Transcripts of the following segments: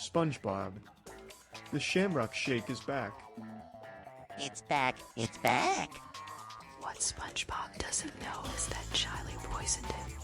SpongeBob. The Shamrock Shake is back. It's back. It's back. What SpongeBob doesn't know is that Charlie poisoned him.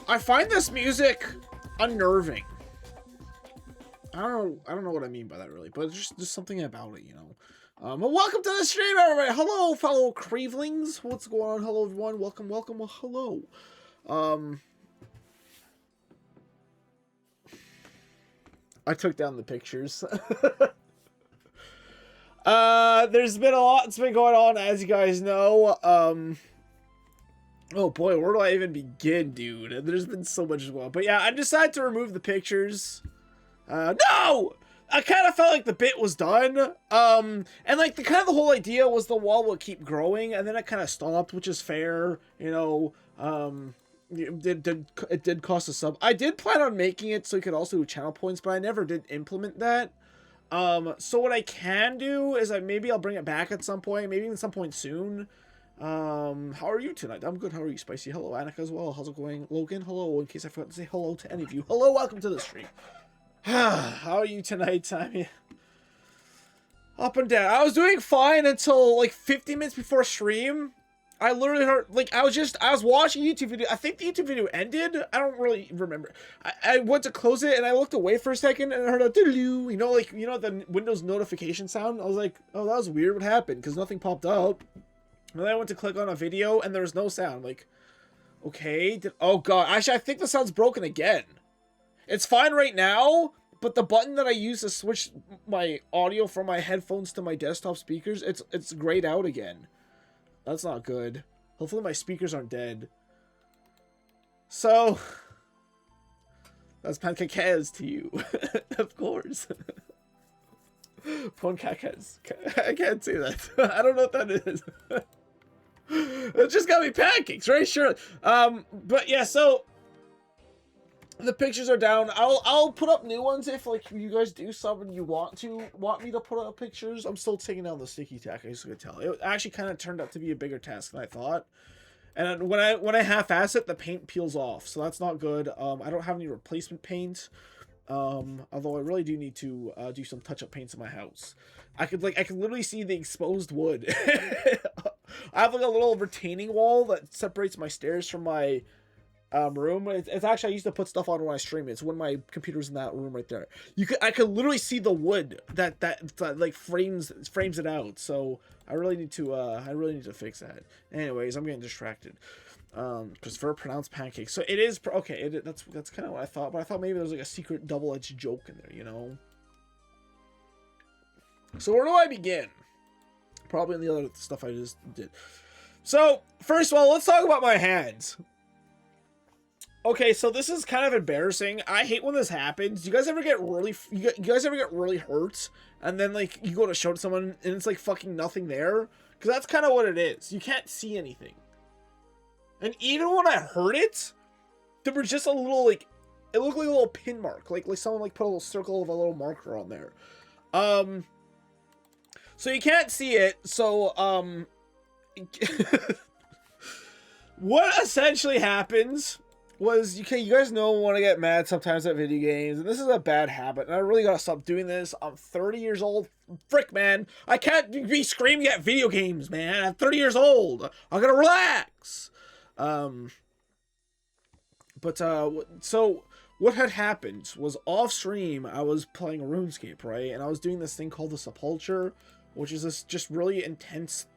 I find this music unnerving. I don't know what I mean by that really, but it's just something about it, you know. But welcome to the stream, everybody. Hello, fellow Crevelings. What's going on? Hello, everyone. Welcome. Well, hello. I took down the pictures. There's been a lot that's been going on, as you guys know. Oh boy, where do I even begin, dude? There's been so much as well. But yeah, I decided to remove the pictures. No! I kind of felt like the bit was done. And like the whole idea was the wall would keep growing, and then it kind of stopped, which is fair, you know. It did cost a sub. I did plan on making it so you could also do channel points, but I never did implement that. So what I can do is maybe I'll bring it back at some point, maybe even some point soon. How are you tonight? I'm good. How are you, Spicy? Hello, Annika as well. How's it going? Logan, hello. In case I forgot to say hello to any of you. Hello, welcome to the stream. How are you tonight, Tommy? Up and down. I was doing fine until like 50 minutes before stream. I literally heard, like, I was watching a YouTube video. I think the YouTube video ended. I don't really remember. I went to close it and I looked away for a second and I heard a doo-doo, you know, like, you know, the Windows notification sound. I was like, oh, that was weird. What happened? Because nothing popped up. And then I went to click on a video and there was no sound. Like, okay. Oh god. Actually, I think the sound's broken again. It's fine right now, but the button that I use to switch my audio from my headphones to my desktop speakers, it's grayed out again. That's not good. Hopefully my speakers aren't dead. So, that's pancakes to you. Of course. Pancakes. I can't say that. I don't know what that is. It's just gotta be pancakes, right? Sure. But yeah, so the pictures are down. I'll put up new ones if like you guys do something you want me to put up pictures. I'm still taking down the sticky tack. I just could tell it actually kind of turned out to be a bigger task than I thought. And when I half-ass it, the paint peels off, so that's not good. I don't have any replacement paint. Although I really do need to do some touch-up paints in my house. I could literally see the exposed wood. I have like a little retaining wall that separates my stairs from my room. It's actually, I used to put stuff on when I stream it. It's when my computer's in that room right there. I could literally see the wood that like frames it out. So I really need to fix that. Anyways, I'm getting distracted. Prefer pronounced pancakes. So it is okay. That's kind of what I thought, but I thought maybe there was like a secret double-edged joke in there, you know. So where do I begin? Probably in the other stuff I just did. So first of all, let's talk about my hands. Okay, so this is kind of embarrassing. I hate when this happens. You guys ever get really hurt, and then like you go to show it to someone and it's like fucking nothing there? Because that's kind of what it is. You can't see anything. And even when I heard it, there was just a little like, it looked like a little pin mark, like someone like put a little circle of a little marker on there. So you can't see it. So what essentially happens was, you guys know when I get mad sometimes at video games, and this is a bad habit, and I really gotta stop doing this. I'm 30 years old. Frick, man. I can't be screaming at video games, man. I'm 30 years old. I gotta relax. So what had happened was off stream, I was playing RuneScape, right? And I was doing this thing called the Sepulture, which is this just really intense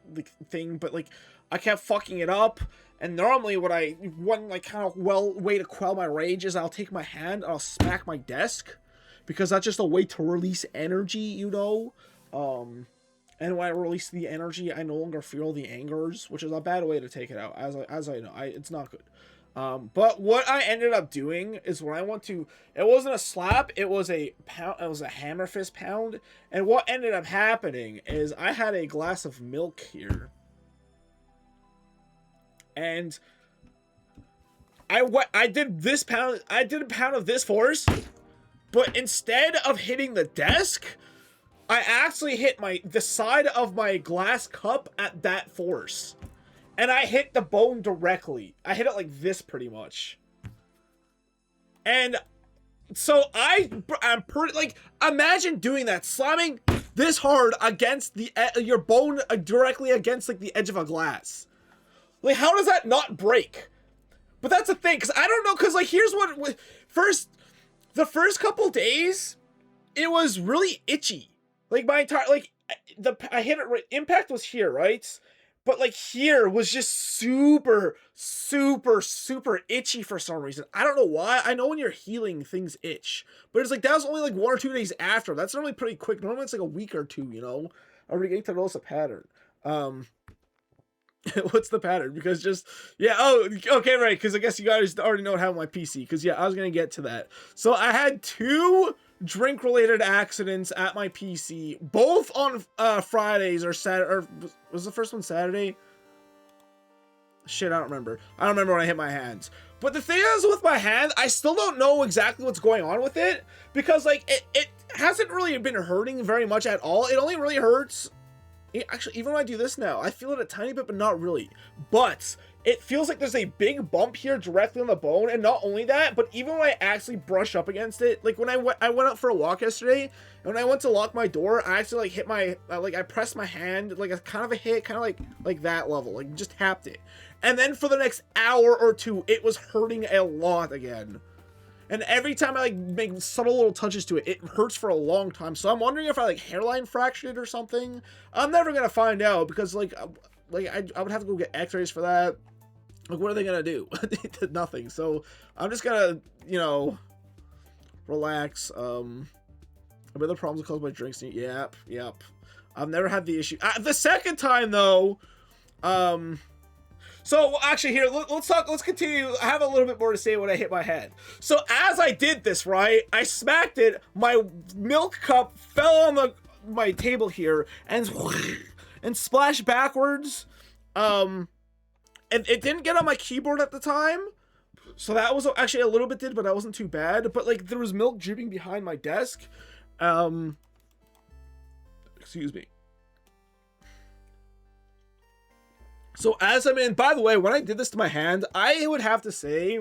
thing, but like I kept fucking it up. And normally one like kind of way to quell my rage is I'll take my hand and I'll smack my desk, because that's just a way to release energy, you know. And when I release the energy, I no longer feel the angers, which is a bad way to take it out, as I know. It's not good. But what I ended up doing is when I went to, it wasn't a slap, it was a pound, it was a hammer fist pound. And what ended up happening is I had a glass of milk here. And I did a pound of this force, but instead of hitting the desk, I actually hit the side of my glass cup at that force. And I hit the bone directly. I hit it like this pretty much. And so I'm pretty, like, imagine doing that, slamming this hard against your bone directly against like the edge of a glass. Like, how does that not break? But that's the thing, because I don't know, because, like, here's what... The first couple days, it was really itchy. Like, my entire... Like, I hit it right... Impact was here, right? But, like, here was just super, super, super itchy for some reason. I don't know why. I know when you're healing, things itch. But it's like, that was only, like, 1 or 2 days after. That's normally pretty quick. Normally, it's, like, a week or two, you know? I'm beginning to notice a pattern. What's the pattern? Because just, yeah, oh, okay, right, because I guess you guys already know what happened with my PC, because, yeah, I was going to get to that. So, I had 2 drink-related accidents at my PC, both on Fridays or Saturday, or was the first one Saturday? Shit, I don't remember. I don't remember when I hit my hands. But the thing is, with my hand, I still don't know exactly what's going on with it, because, like, it hasn't really been hurting very much at all. It only really hurts... Actually, even when I do this now, I feel it a tiny bit, but not really. But it feels like there's a big bump here directly on the bone, and not only that, but even when I actually brush up against it, like when I went out for a walk yesterday, and when I went to lock my door, I actually like hit my, like I pressed my hand, like a kind of a hit, kind of like that level, like just tapped it. And then for the next hour or 2, it was hurting a lot again. And every time I like make subtle little touches to it, it hurts for a long time. So I'm wondering if I like hairline fractured it or something. I'm never gonna find out because I would have to go get X-rays for that. Like, what are they gonna do? Nothing. So I'm just gonna, you know, relax. Other problems caused by drinks. Yep. I've never had the issue. The second time though, so actually here, let's continue. I have a little bit more to say when I hit my head. So as I did this, right, I smacked it, my milk cup fell on my table here and splashed backwards. And it didn't get on my keyboard at the time. So that was actually a little bit but that wasn't too bad. But like there was milk dripping behind my desk. Excuse me. So as I'm in, by the way, when I did this to my hand, I would have to say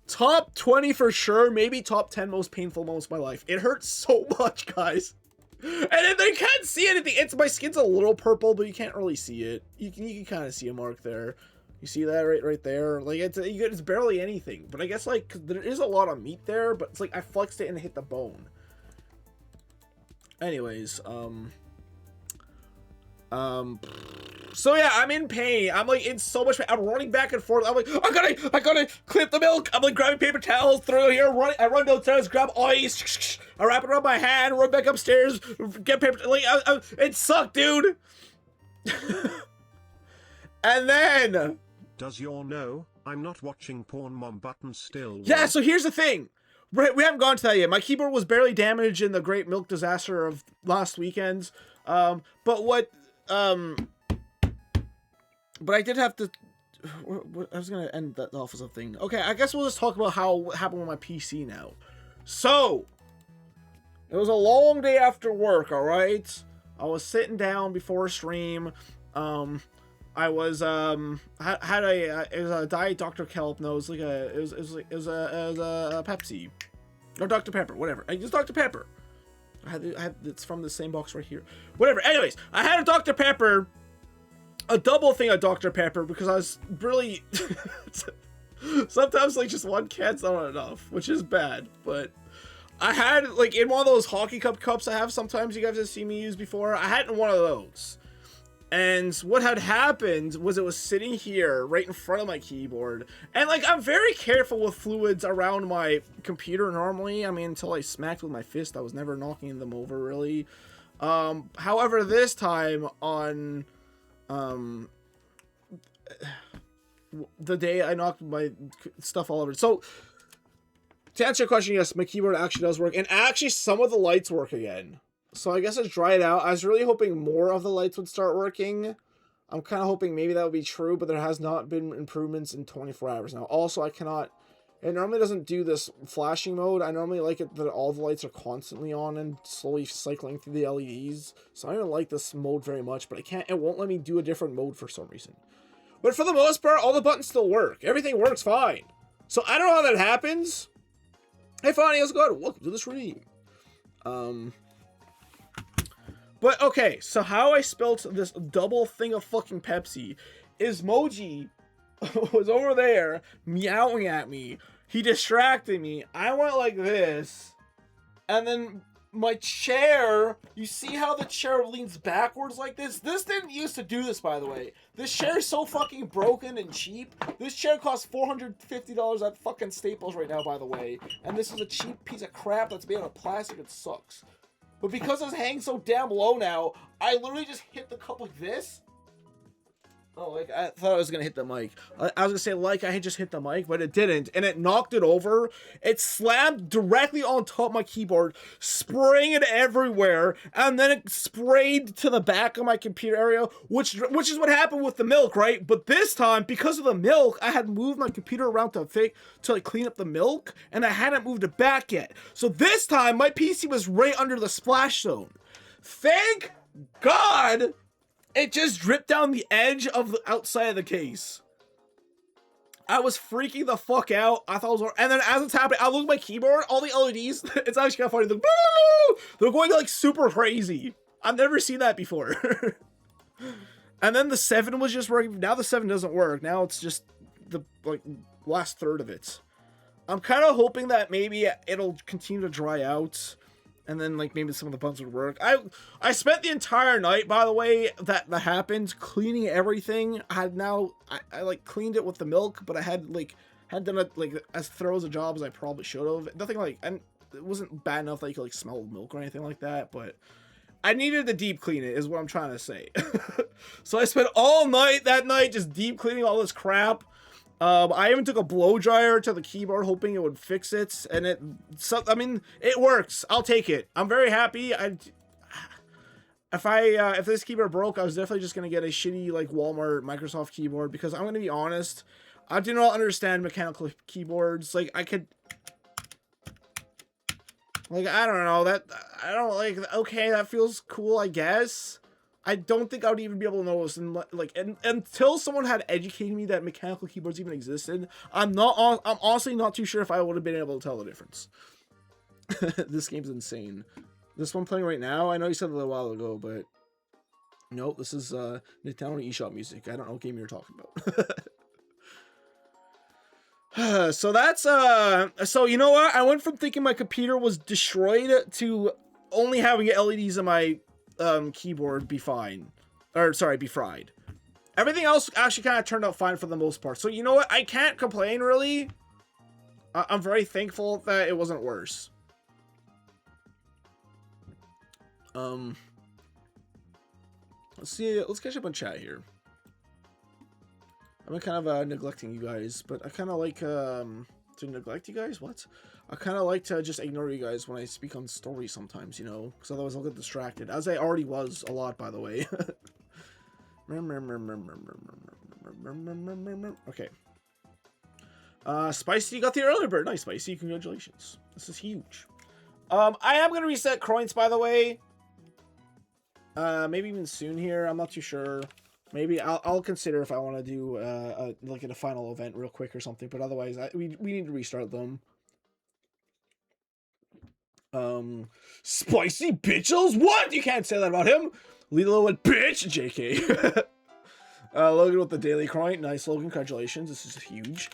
top 20 for sure, maybe top 10 most painful moments of my life. It hurts so much, guys. And if they can't see anything, my skin's a little purple, but you can't really see it. You can kind of see a mark there. You see that right there? Like it's barely anything. But I guess like there is a lot of meat there, but it's like I flexed it and hit the bone. Anyways, so yeah, I'm in pain. I'm like in so much pain. I'm running back and forth. I'm like, I gotta clip the milk. I'm like grabbing paper towels, throw it here, I run downstairs, grab ice, I wrap it around my hand, run back upstairs, get paper. Like, it sucked, dude. And then, does your no, I'm not watching porn mom button still work? Yeah, so here's the thing. Right, we haven't gone to that yet. My keyboard was barely damaged in the great milk disaster of last weekend. But I did have to... I was going to end that off as a thing. Okay, I guess we'll just talk about what happened with my PC now. So, it was a long day after work, alright? I was sitting down before a stream. I was, it was a Diet Dr. Kelp. No, it was a Pepsi. Or Dr. Pepper, whatever. I used Dr. Pepper. It's from the same box right here. Whatever. Anyways, I had a Dr. Pepper, a double thing of Dr. Pepper, because I was really... Sometimes, like, just one can's not enough, which is bad, but... I had, like, in one of those hockey cups I have sometimes you guys have seen me use before, I had in one of those. And what had happened was it was sitting here right in front of my keyboard. And like, I'm very careful with fluids around my computer normally. I mean, until I smacked with my fist, I was never knocking them over really. However, this time on the day I knocked my stuff all over. So to answer your question, yes, my keyboard actually does work. And actually some of the lights work again. So I guess it's dried out. I was really hoping more of the lights would start working. I'm kind of hoping maybe that would be true, but there has not been improvements in 24 hours now. Also, I cannot... It normally doesn't do this flashing mode. I normally like it that all the lights are constantly on and slowly cycling through the LEDs. So I don't like this mode very much, but it won't let me do a different mode for some reason. But for the most part, all the buttons still work. Everything works fine. So I don't know how that happens. Hey, Fonny, how's it going? Welcome to the stream. But, okay, so how I spelt this double thing of fucking Pepsi is Moji was over there meowing at me. He distracted me. I went like this, and then my chair, you see how the chair leans backwards like this? This didn't used to do this, by the way. This chair is so fucking broken and cheap. This chair costs $450 at fucking Staples right now, by the way. And this is a cheap piece of crap that's made out of plastic. It sucks. But because it's hanging so damn low now, I literally just hit the cup like this. Oh, like, I thought I was going to hit the mic. I was going to say, like, I had just hit the mic, but it didn't. And it knocked it over. It slammed directly on top of my keyboard, spraying it everywhere. And then it sprayed to the back of my computer area, which is what happened with the milk, right? But this time, because of the milk, I had moved my computer around to like clean up the milk, and I hadn't moved it back yet. So this time, my PC was right under the splash zone. Thank God! It just dripped down the edge of the outside of the case. I was freaking the fuck out. I thought it was, and then as it's happening, I look at my keyboard, all the LEDs, it's actually kind of funny. They're going like super crazy. I've never seen that before. And then the 7 was just working. Now the 7 doesn't work. Now it's just the like last third of it. I'm kind of hoping that maybe it'll continue to dry out. And then, like, maybe some of the buttons would work. I spent the entire night, by the way, that happened, cleaning everything. I like, cleaned it with the milk, but I had done it, like, as thorough as a job as I probably should have. Nothing, like, and it wasn't bad enough that you could, like, smell milk or anything like that, but I needed to deep clean it, is what I'm trying to say. So I spent all night that night just deep cleaning all this crap. I even took a blow dryer to the keyboard, hoping it would fix it, and I mean, it works. I'll take it. I'm very happy. If this keyboard broke, I was definitely just gonna get a shitty, like, Walmart Microsoft keyboard, because I'm gonna be honest, I do not understand mechanical keyboards. Like, I don't know, okay, that feels cool, I guess. I don't think I would even be able to notice, and until someone had educated me that mechanical keyboards even existed, I'm honestly not too sure if I would have been able to tell the difference. This game's insane. This one playing right now, I know you said it a little while ago, but nope, this is Nintendo eShop music. I don't know what game you're talking about. So that's so you know what? I went from thinking my computer was destroyed to only having LEDs in my keyboard be fried. Everything else actually kind of turned out fine for the most part. So you know what? I can't complain, really. I'm very thankful that it wasn't worse. Let's see. Let's catch up on chat here. I've been kind of neglecting you guys, but I kind of like to neglect you guys. What? I kind of like to just ignore you guys when I speak on stories sometimes, you know, because otherwise I'll get distracted, as I already was a lot, by the way. Okay. Spicy, you got the early bird. Nice, Spicy. Congratulations. This is huge. I am going to reset coins, by the way. Maybe even soon here. I'm not too sure. Maybe I'll consider if I want to do like a final event real quick or something, but otherwise we need to restart them. Spicy bitches? What? You can't say that about him. Lilo and bitch. JK. Logan with the daily coin. Nice, Logan. Congratulations. This is huge.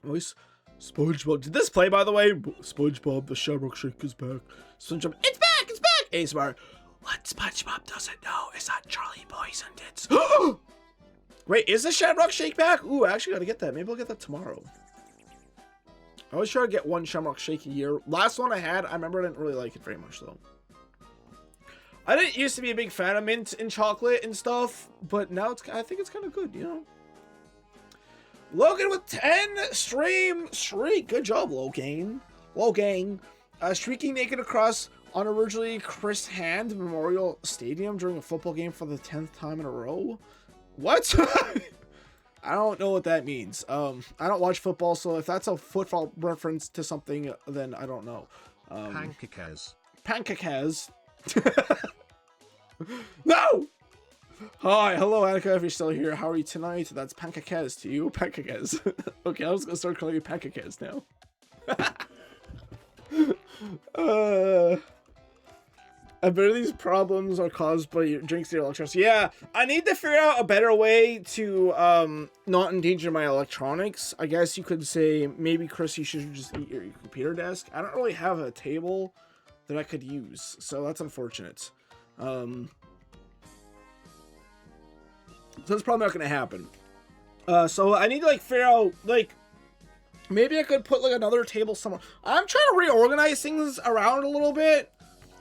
Nice. SpongeBob. Did this play, by the way? SpongeBob, the Shamrock Shake is back. SpongeBob. It's back. It's back. ASMR. What SpongeBob doesn't know is that Charlie poisoned it. Wait, is the Shamrock Shake back? Ooh, I actually gotta get that. Maybe I'll get that tomorrow. I always try to get one Shamrock Shake a year. Last one I had, I remember I didn't really like it very much, though. I didn't used to be a big fan of mint and chocolate and stuff, but now I think it's kind of good, you know? Logan with 10 streak. Good job, Logan. Streaking naked across on originally Chris Hand Memorial Stadium during a football game for the 10th time in a row. What? I don't know what that means. I don't watch football, so if that's a football reference to something, then I don't know. Pancakes. No! Hi, hello Annika, if you're still here. How are you tonight? That's Pancakes to you. Pancakes. Okay, I'm just gonna start calling you Pancakes now. A bit of these problems are caused by your drinks your electricity. Yeah, I need to figure out a better way to not endanger my electronics. I guess you could say maybe Chris, you should just eat your computer desk. I don't really have a table that I could use, so that's unfortunate. So that's probably not gonna happen. So I need to like figure out like maybe I could put like another table somewhere. I'm trying to reorganize things around a little bit.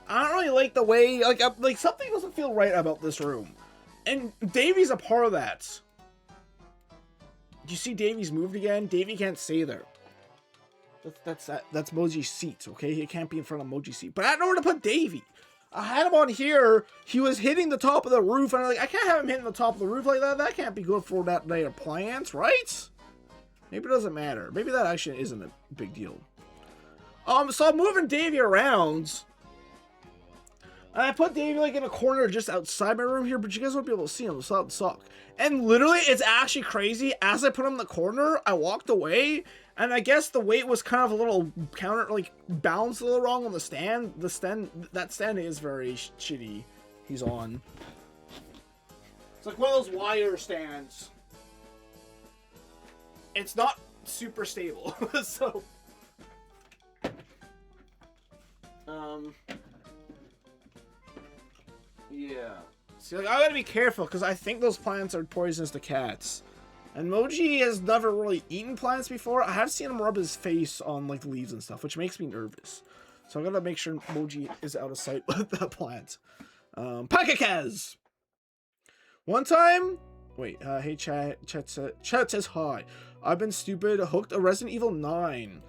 I don't really like the way, like something doesn't feel right about this room. And Davy's a part of that. Do you see Davy's moved again? Davy can't stay there. That's Moji's seat, okay? He can't be in front of Moji's seat. But I had nowhere to put Davy. I had him on here. He was hitting the top of the roof. And I'm like, I can't have him hitting the top of the roof like that. That can't be good for that layer of plants, right? Maybe it doesn't matter. Maybe that actually isn't a big deal. So I'm moving Davy around. And I put Davey like in a corner just outside my room here, but you guys won't be able to see him, so that would suck. And literally, it's actually crazy. As I put him in the corner, I walked away, and I guess the weight was kind of a little balanced a little wrong on the stand. That stand is very shitty. He's on. It's like one of those wire stands. It's not super stable, so. Yeah. See, like, I gotta be careful, because I think those plants are poisonous to cats. And Moji has never really eaten plants before. I have seen him rub his face on, like, leaves and stuff, which makes me nervous. So I gotta make sure Moji is out of sight with that plant. Pakakaz! One time... Wait, hey, chat says hi. I've been stupid, hooked a Resident Evil 9.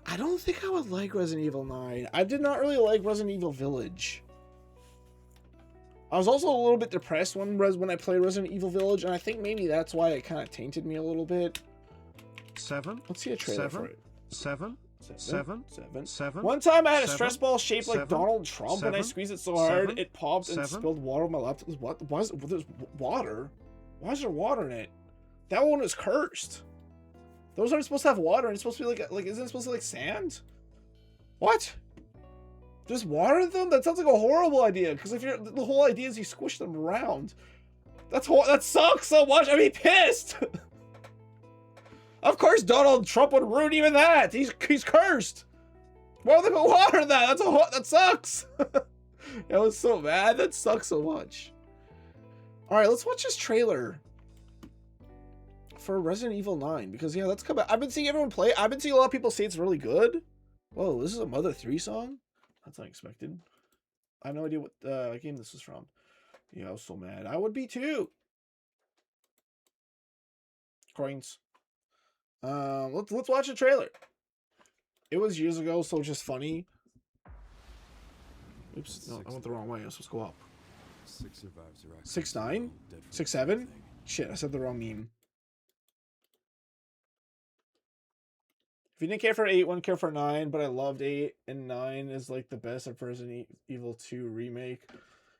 I don't think I would like Resident Evil 9. I did not really like Resident Evil Village. I was also a little bit depressed when I played Resident Evil Village, and I think maybe that's why it kind of tainted me a little bit. 7. Let's see a trailer for it. 7. One time I had a stress ball shaped like Donald Trump, and I squeezed it so hard it popped and spilled water on my laptop. What? Why is there's water? Why is there water in it? That one was cursed. Those aren't supposed to have water, and it's supposed to be like isn't it supposed to be like sand? What? There's water in them? That sounds like a horrible idea. Because if the whole idea is you squish them around. That sucks so much. I'd be pissed. Of course, Donald Trump would ruin even that. He's cursed. Why would they put water in that? That sucks. That was so bad. That sucks so much. All right, let's watch this trailer for Resident Evil 9 because yeah, that's coming. I've been seeing everyone play. I've been seeing a lot of people say it's really good. Whoa, this is a Mother 3 song. That's unexpected. I have no idea what game this is from. Yeah, I was so mad. I would be too. Coins. Let's watch the trailer. It was years ago, so just funny. Oops, no, I went the wrong way. I was supposed to go up. 6'9"? 6'7"? Shit, I said the wrong meme. If you didn't care for 8, wouldn't care for 9, but I loved 8, and 9 is like the best of Resident Evil 2 remake.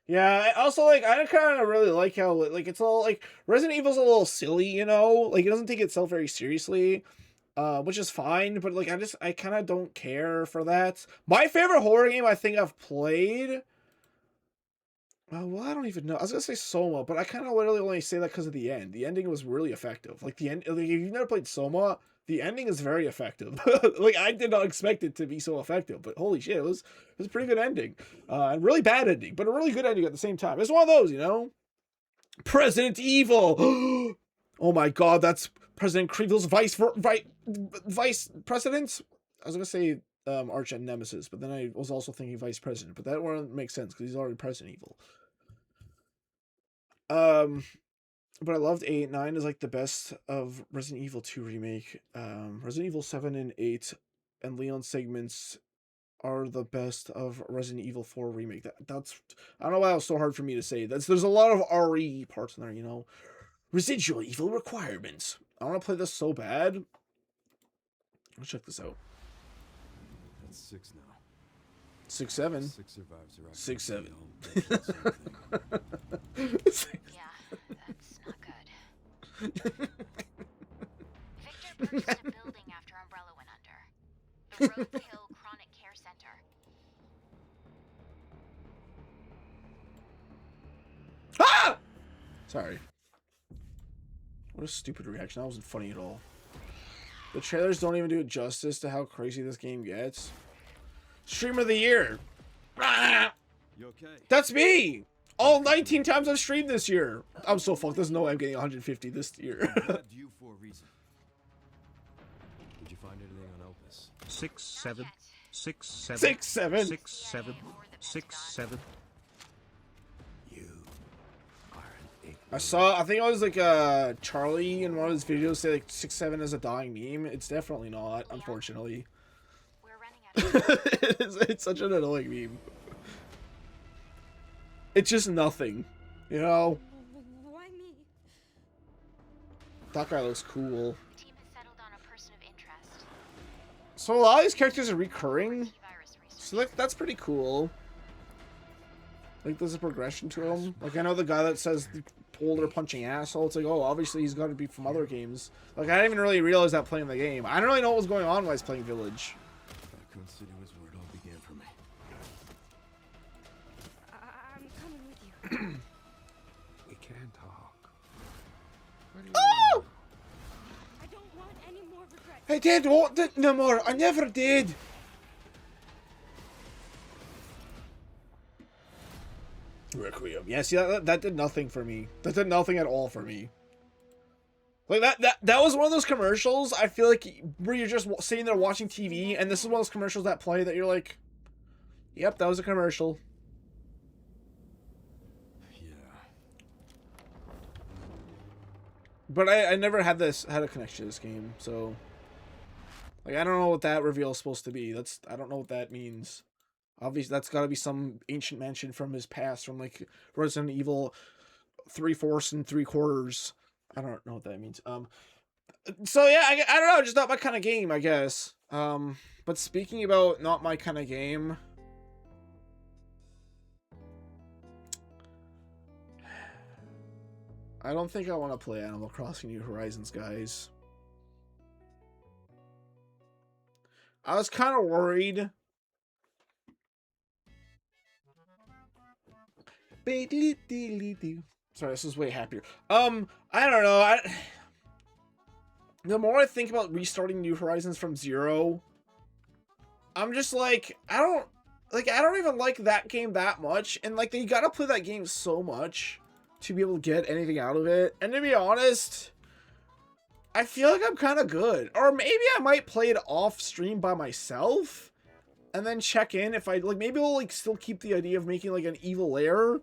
Yeah, also like I kind of really like how like it's all like Resident Evil's a little silly, you know? Like it doesn't take itself very seriously, which is fine, but like I kind of don't care for that. My favorite horror game I think I've played. Well, I don't even know. I was gonna say Soma, but I kind of literally only say that because of the end. The ending was really effective. Like the end, like if you've never played Soma, the ending is very effective. Like I did not expect it to be so effective, but holy shit, it was a pretty good ending. A really bad ending, but a really good ending at the same time. It's one of those, you know. President Evil. Oh my god, that's President Creeville's vice president. I was gonna say arch nemesis, but then I was also thinking vice president. But that one makes sense because he's already President Evil. But I loved 8. 9 is like the best of Resident Evil 2 remake. Resident Evil 7 and 8 and Leon segments are the best of Resident Evil 4 remake. That's I don't know why it was so hard for me to say. There's a lot of RE parts in there, you know. Residual evil requirements. I want to play this so bad. Let's check this out. That's 6 now. 6, 7. 6 survives. 6, 7. Yeah, that's not good. Victor purchased a building after Umbrella went under. The Roadkill Chronic Care Center. Sorry. What a stupid reaction. That wasn't funny at all. The trailers don't even do it justice to how crazy this game gets. Stream of the year. Ah! You okay? That's me! All 19 times I've streamed this year. I'm so fucked. There's no way I'm getting 150 this year. I grabbed you for a reason. Did you find anything on Opus? 6 7 6 7 6 7. 6 7 6 7. You are an I think it was like Charlie in one of his videos say like 6 7 is a dying meme. It's definitely not, unfortunately. We're running out of It's such an annoying meme. It's just nothing, you know? Why me? That guy looks cool. The team has settled on a person of interest. So a lot of these characters are recurring. T-virus research. So like that's pretty cool. Like there's a progression to him. Like I know the guy that says the older punching asshole. It's like, oh, obviously he's got to be from other games. Like I didn't even really realize that playing the game. I don't really know what was going on when I was playing Village. Raccoon City was where it all began for me. I'm coming with you. We can talk. Oh! I don't want any more regrets. I did want it no more. I never did. Requiem. Yeah, see that did nothing for me. That did nothing at all for me. Like that was one of those commercials. I feel like where you're just sitting there watching TV, and this is one of those commercials that play that you're like, "Yep, that was a commercial." Yeah. But I never had a connection to this game, so like I don't know what that reveal is supposed to be. I don't know what that means. Obviously, that's got to be some ancient mansion from his past, from like Resident Evil 3/4 and 3/4. I don't know what that means. So yeah, I don't know, just not my kind of game, I guess. But speaking about not my kind of game, I don't think I want to play Animal Crossing New Horizons, guys. I was kind of worried. Sorry, this is way happier. I don't know. The more I think about restarting New Horizons from zero, I'm just like, I don't even like that game that much, and like you gotta play that game so much to be able to get anything out of it. And to be honest, I feel like I'm kind of good, or maybe I might play it off stream by myself, and then check in if I like. Maybe I'll like still keep the idea of making like an evil lair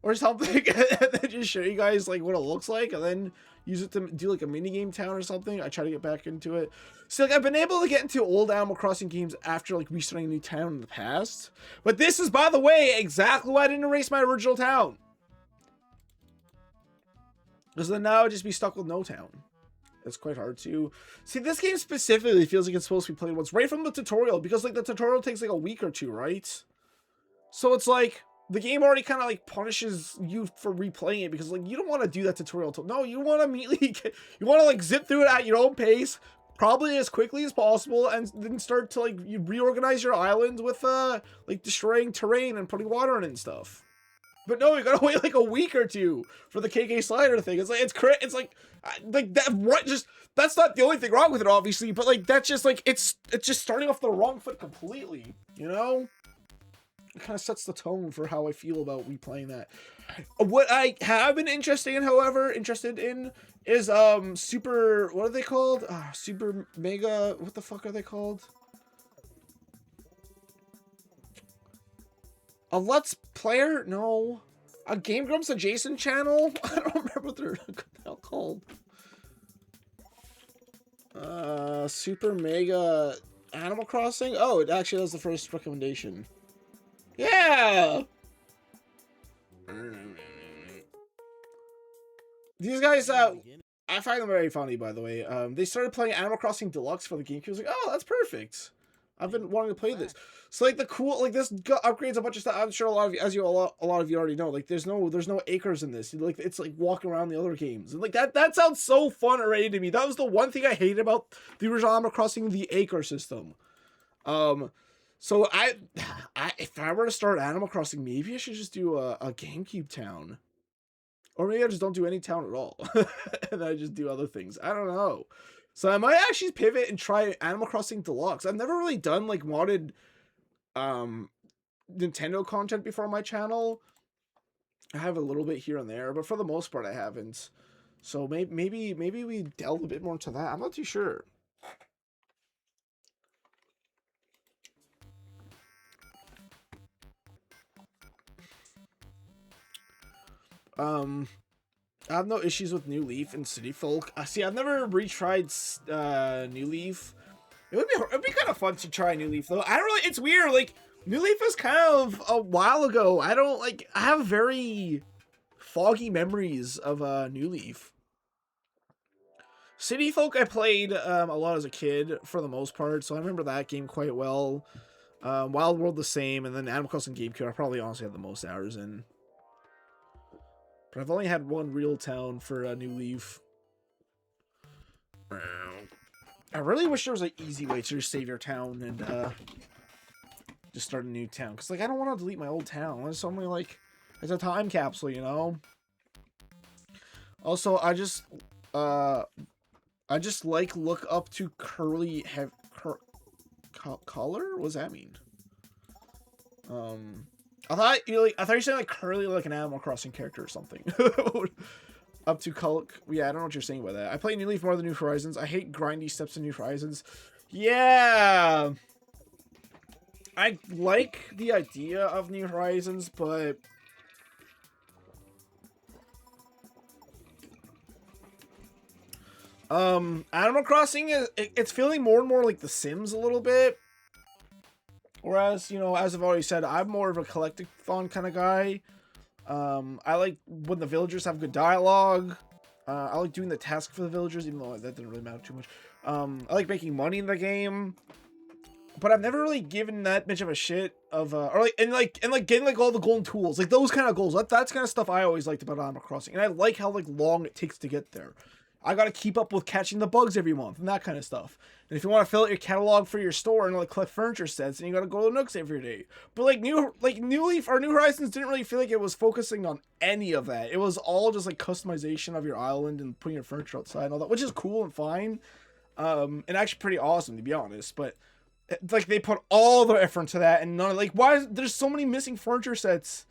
or something, and then just show you guys like what it looks like, and then use it to do like a mini game town or something. I try to get back into it. So like I've been able to get into old Animal Crossing games after like restarting a new town in the past. But this is, by the way, exactly why I didn't erase my original town. Because then now I'd just be stuck with no town. It's quite hard to see. This game specifically feels like it's supposed to be played once right from the tutorial, because like the tutorial takes like a week or two, right? So it's like the game already kind of like punishes you for replaying it, because like you don't want to do that tutorial. No, you want to immediately you want to like zip through it at your own pace, probably as quickly as possible, and then start to like you reorganize your island with like destroying terrain and putting water in it and stuff. But no, you gotta wait like a week or two for the KK slider thing. It's like it's like that. What? Just that's not the only thing wrong with it, obviously. But like that's just like it's just starting off the wrong foot completely. You know, it kind of sets the tone for how I feel about replaying that. What I have been interested in is super. What are they called? Super mega. What the fuck are they called? A Let's Player? No. A Game Grumps adjacent channel? I don't remember what they're called. Super Mega Animal Crossing? Oh, it actually was the first recommendation. Yeah! These guys, I find them very funny, by the way. They started playing Animal Crossing Deluxe for the GameCube. I was like, oh, that's perfect. I've been wanting to play this. So like the cool, like this upgrades a bunch of stuff. I'm sure a lot of you already know. Like there's no acres in this. Like it's like walking around the other games, and like that sounds so fun already to me. That was the one thing I hated about the original Animal Crossing, the acre system. So if I were to start Animal Crossing, maybe I should just do a GameCube town. Or maybe I just don't do any town at all. And I just do other things. I don't know. So I might actually pivot and try Animal Crossing Deluxe. I've never really done like modded Nintendo content before on my channel. I have a little bit here and there, but for the most part I haven't. So maybe we delve a bit more into that. I'm not too sure. I have no issues with New Leaf and City Folk. See, I've never retried New Leaf. It'd be kind of fun to try New Leaf though. I don't really. It's weird. Like New Leaf was kind of a while ago. I have very foggy memories of New Leaf. City Folk I played a lot as a kid for the most part, so I remember that game quite well. Wild World the same, and then Animal Crossing GameCube I probably honestly had the most hours in. But I've only had one real town for New Leaf. I really wish there was an easy way to just save your town and just start a new town. Because like I don't want to delete my old town. It's only like it's a time capsule, you know. Also, I just like look up to curly color. What does that mean? I thought you were saying like curly like an Animal Crossing character or something. Up to color. Yeah, I don't know what you're saying by that. I play New Leaf more than New Horizons. I hate grindy steps in New Horizons. Yeah. I like the idea of New Horizons, but Animal Crossing it's feeling more and more like The Sims a little bit. Whereas, you know, as I've already said, I'm more of a collectathon kind of guy. I like when the villagers have good dialogue. I like doing the task for the villagers, even though that didn't really matter too much. I like making money in the game, but I've never really given that much of a shit of getting like all the golden tools, like those kind of goals. That's kind of stuff I always liked about Animal Crossing, and I like how like long it takes to get there. I gotta keep up with catching the bugs every month and that kind of stuff. And if you want to fill out your catalog for your store and like collect furniture sets, then you gotta go to Nooks every day. But like New Leaf or New Horizons didn't really feel like it was focusing on any of that. It was all just like customization of your island and putting your furniture outside and all that, which is cool and fine, and actually pretty awesome to be honest. But like they put all the effort into that, and none like there's so many missing furniture sets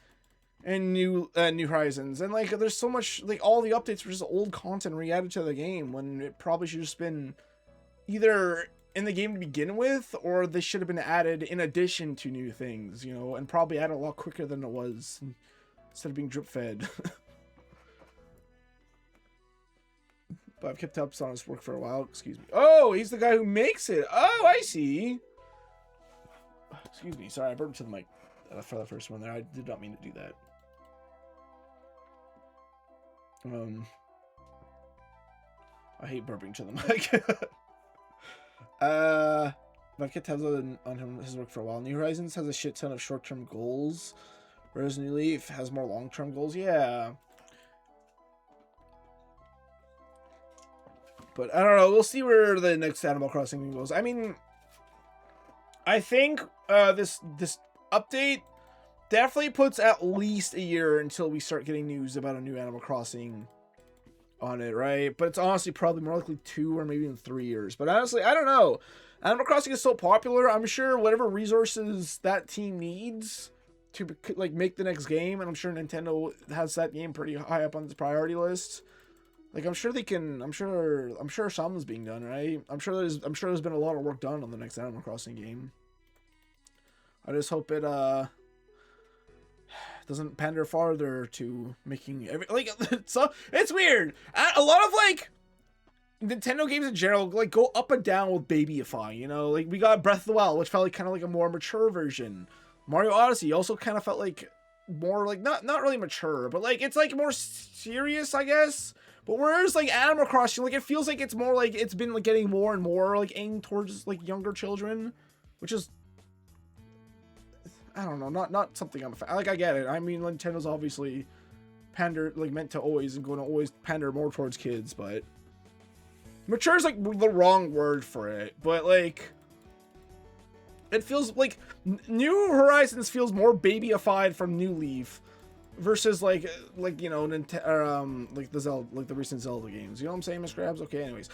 and New Horizons, and like there's so much like all the updates were just old content re-added to the game when it probably should have just been either in the game to begin with, or they should have been added in addition to new things, you know, and probably added a lot quicker than it was instead of being drip fed. But I've kept tabs on his work for a while. Excuse me. Oh, he's the guy who makes it. Oh, I see. Excuse me. Sorry, I burped to the mic for the first one there. I did not mean to do that. I hate burping to the mic. I've kept tabs on his work for a while. New Horizons has a shit ton of short-term goals, whereas New Leaf has more long-term goals. Yeah. But I don't know. We'll see where the next Animal Crossing goes. I mean, I think this update definitely puts at least a year until we start getting news about a new Animal Crossing on it, right? But it's honestly probably more likely 2 or maybe even 3 years. But honestly, I don't know. Animal Crossing is so popular. I'm sure whatever resources that team needs to like make the next game, and I'm sure Nintendo has that game pretty high up on its priority list. Like I'm sure they can. I'm sure something's being done, right? I'm sure there's been a lot of work done on the next Animal Crossing game. I just hope it doesn't pander farther to making so it's weird. A lot of like Nintendo games in general like go up and down with babyifying, you know, like we got Breath of the Wild, which felt like kind of like a more mature version. Mario Odyssey also kind of felt like more like not really mature, but like it's like more serious, I guess. But whereas like Animal Crossing, like it feels like it's more like it's been like getting more and more like aimed towards like younger children, which is I don't know, not something I'm a fan. Like I get it. I mean, Nintendo's obviously meant to always and going to always pander more towards kids, but mature is like the wrong word for it. But like, it feels like New Horizons feels more babyified from New Leaf versus like you know, like the Zelda, like the recent Zelda games. You know what I'm saying, Miss Krabs? Okay, anyways.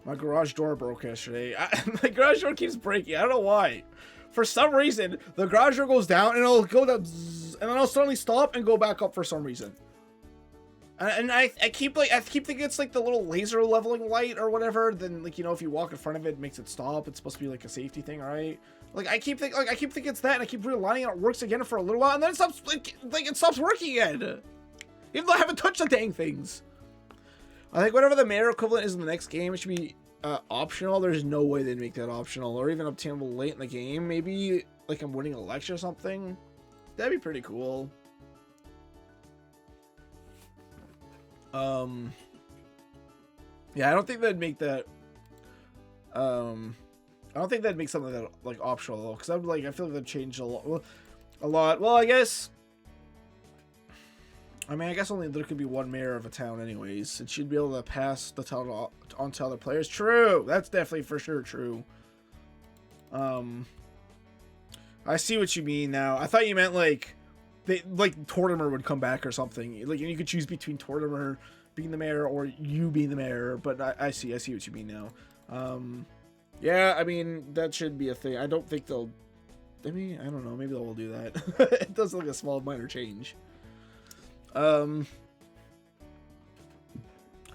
My garage door broke yesterday. My garage door keeps breaking. I don't know why. For some reason, the garage door goes down and it'll go down, and then I'll suddenly stop and go back up for some reason. And I keep thinking it's like the little laser leveling light or whatever. Then like, you know, if you walk in front of it, it makes it stop. It's supposed to be like a safety thing, right? Like I keep thinking it's that, and I keep realigning it. It works again for a little while, and then it stops. Like it stops working again. Even though I haven't touched the dang things. I think whatever the mayor equivalent is in the next game, it should be optional. There's no way they'd make that optional, or even obtainable late in the game. Maybe like I'm winning an election or something. That'd be pretty cool. Yeah, I don't think they'd make that. I don't think that'd make something that like optional though, because I feel like they'd change a lot. Well, I guess. I mean, I guess only there could be one mayor of a town, anyways. It should be able to pass the town on to other players. True, that's definitely for sure true. I see what you mean now. I thought you meant like Tortimer would come back or something. Like you could choose between Tortimer being the mayor or you being the mayor. But I see what you mean now. Yeah, I mean that should be a thing. I don't think they'll. I mean, I don't know. Maybe they'll do that. It does look like a small minor change. Yeah,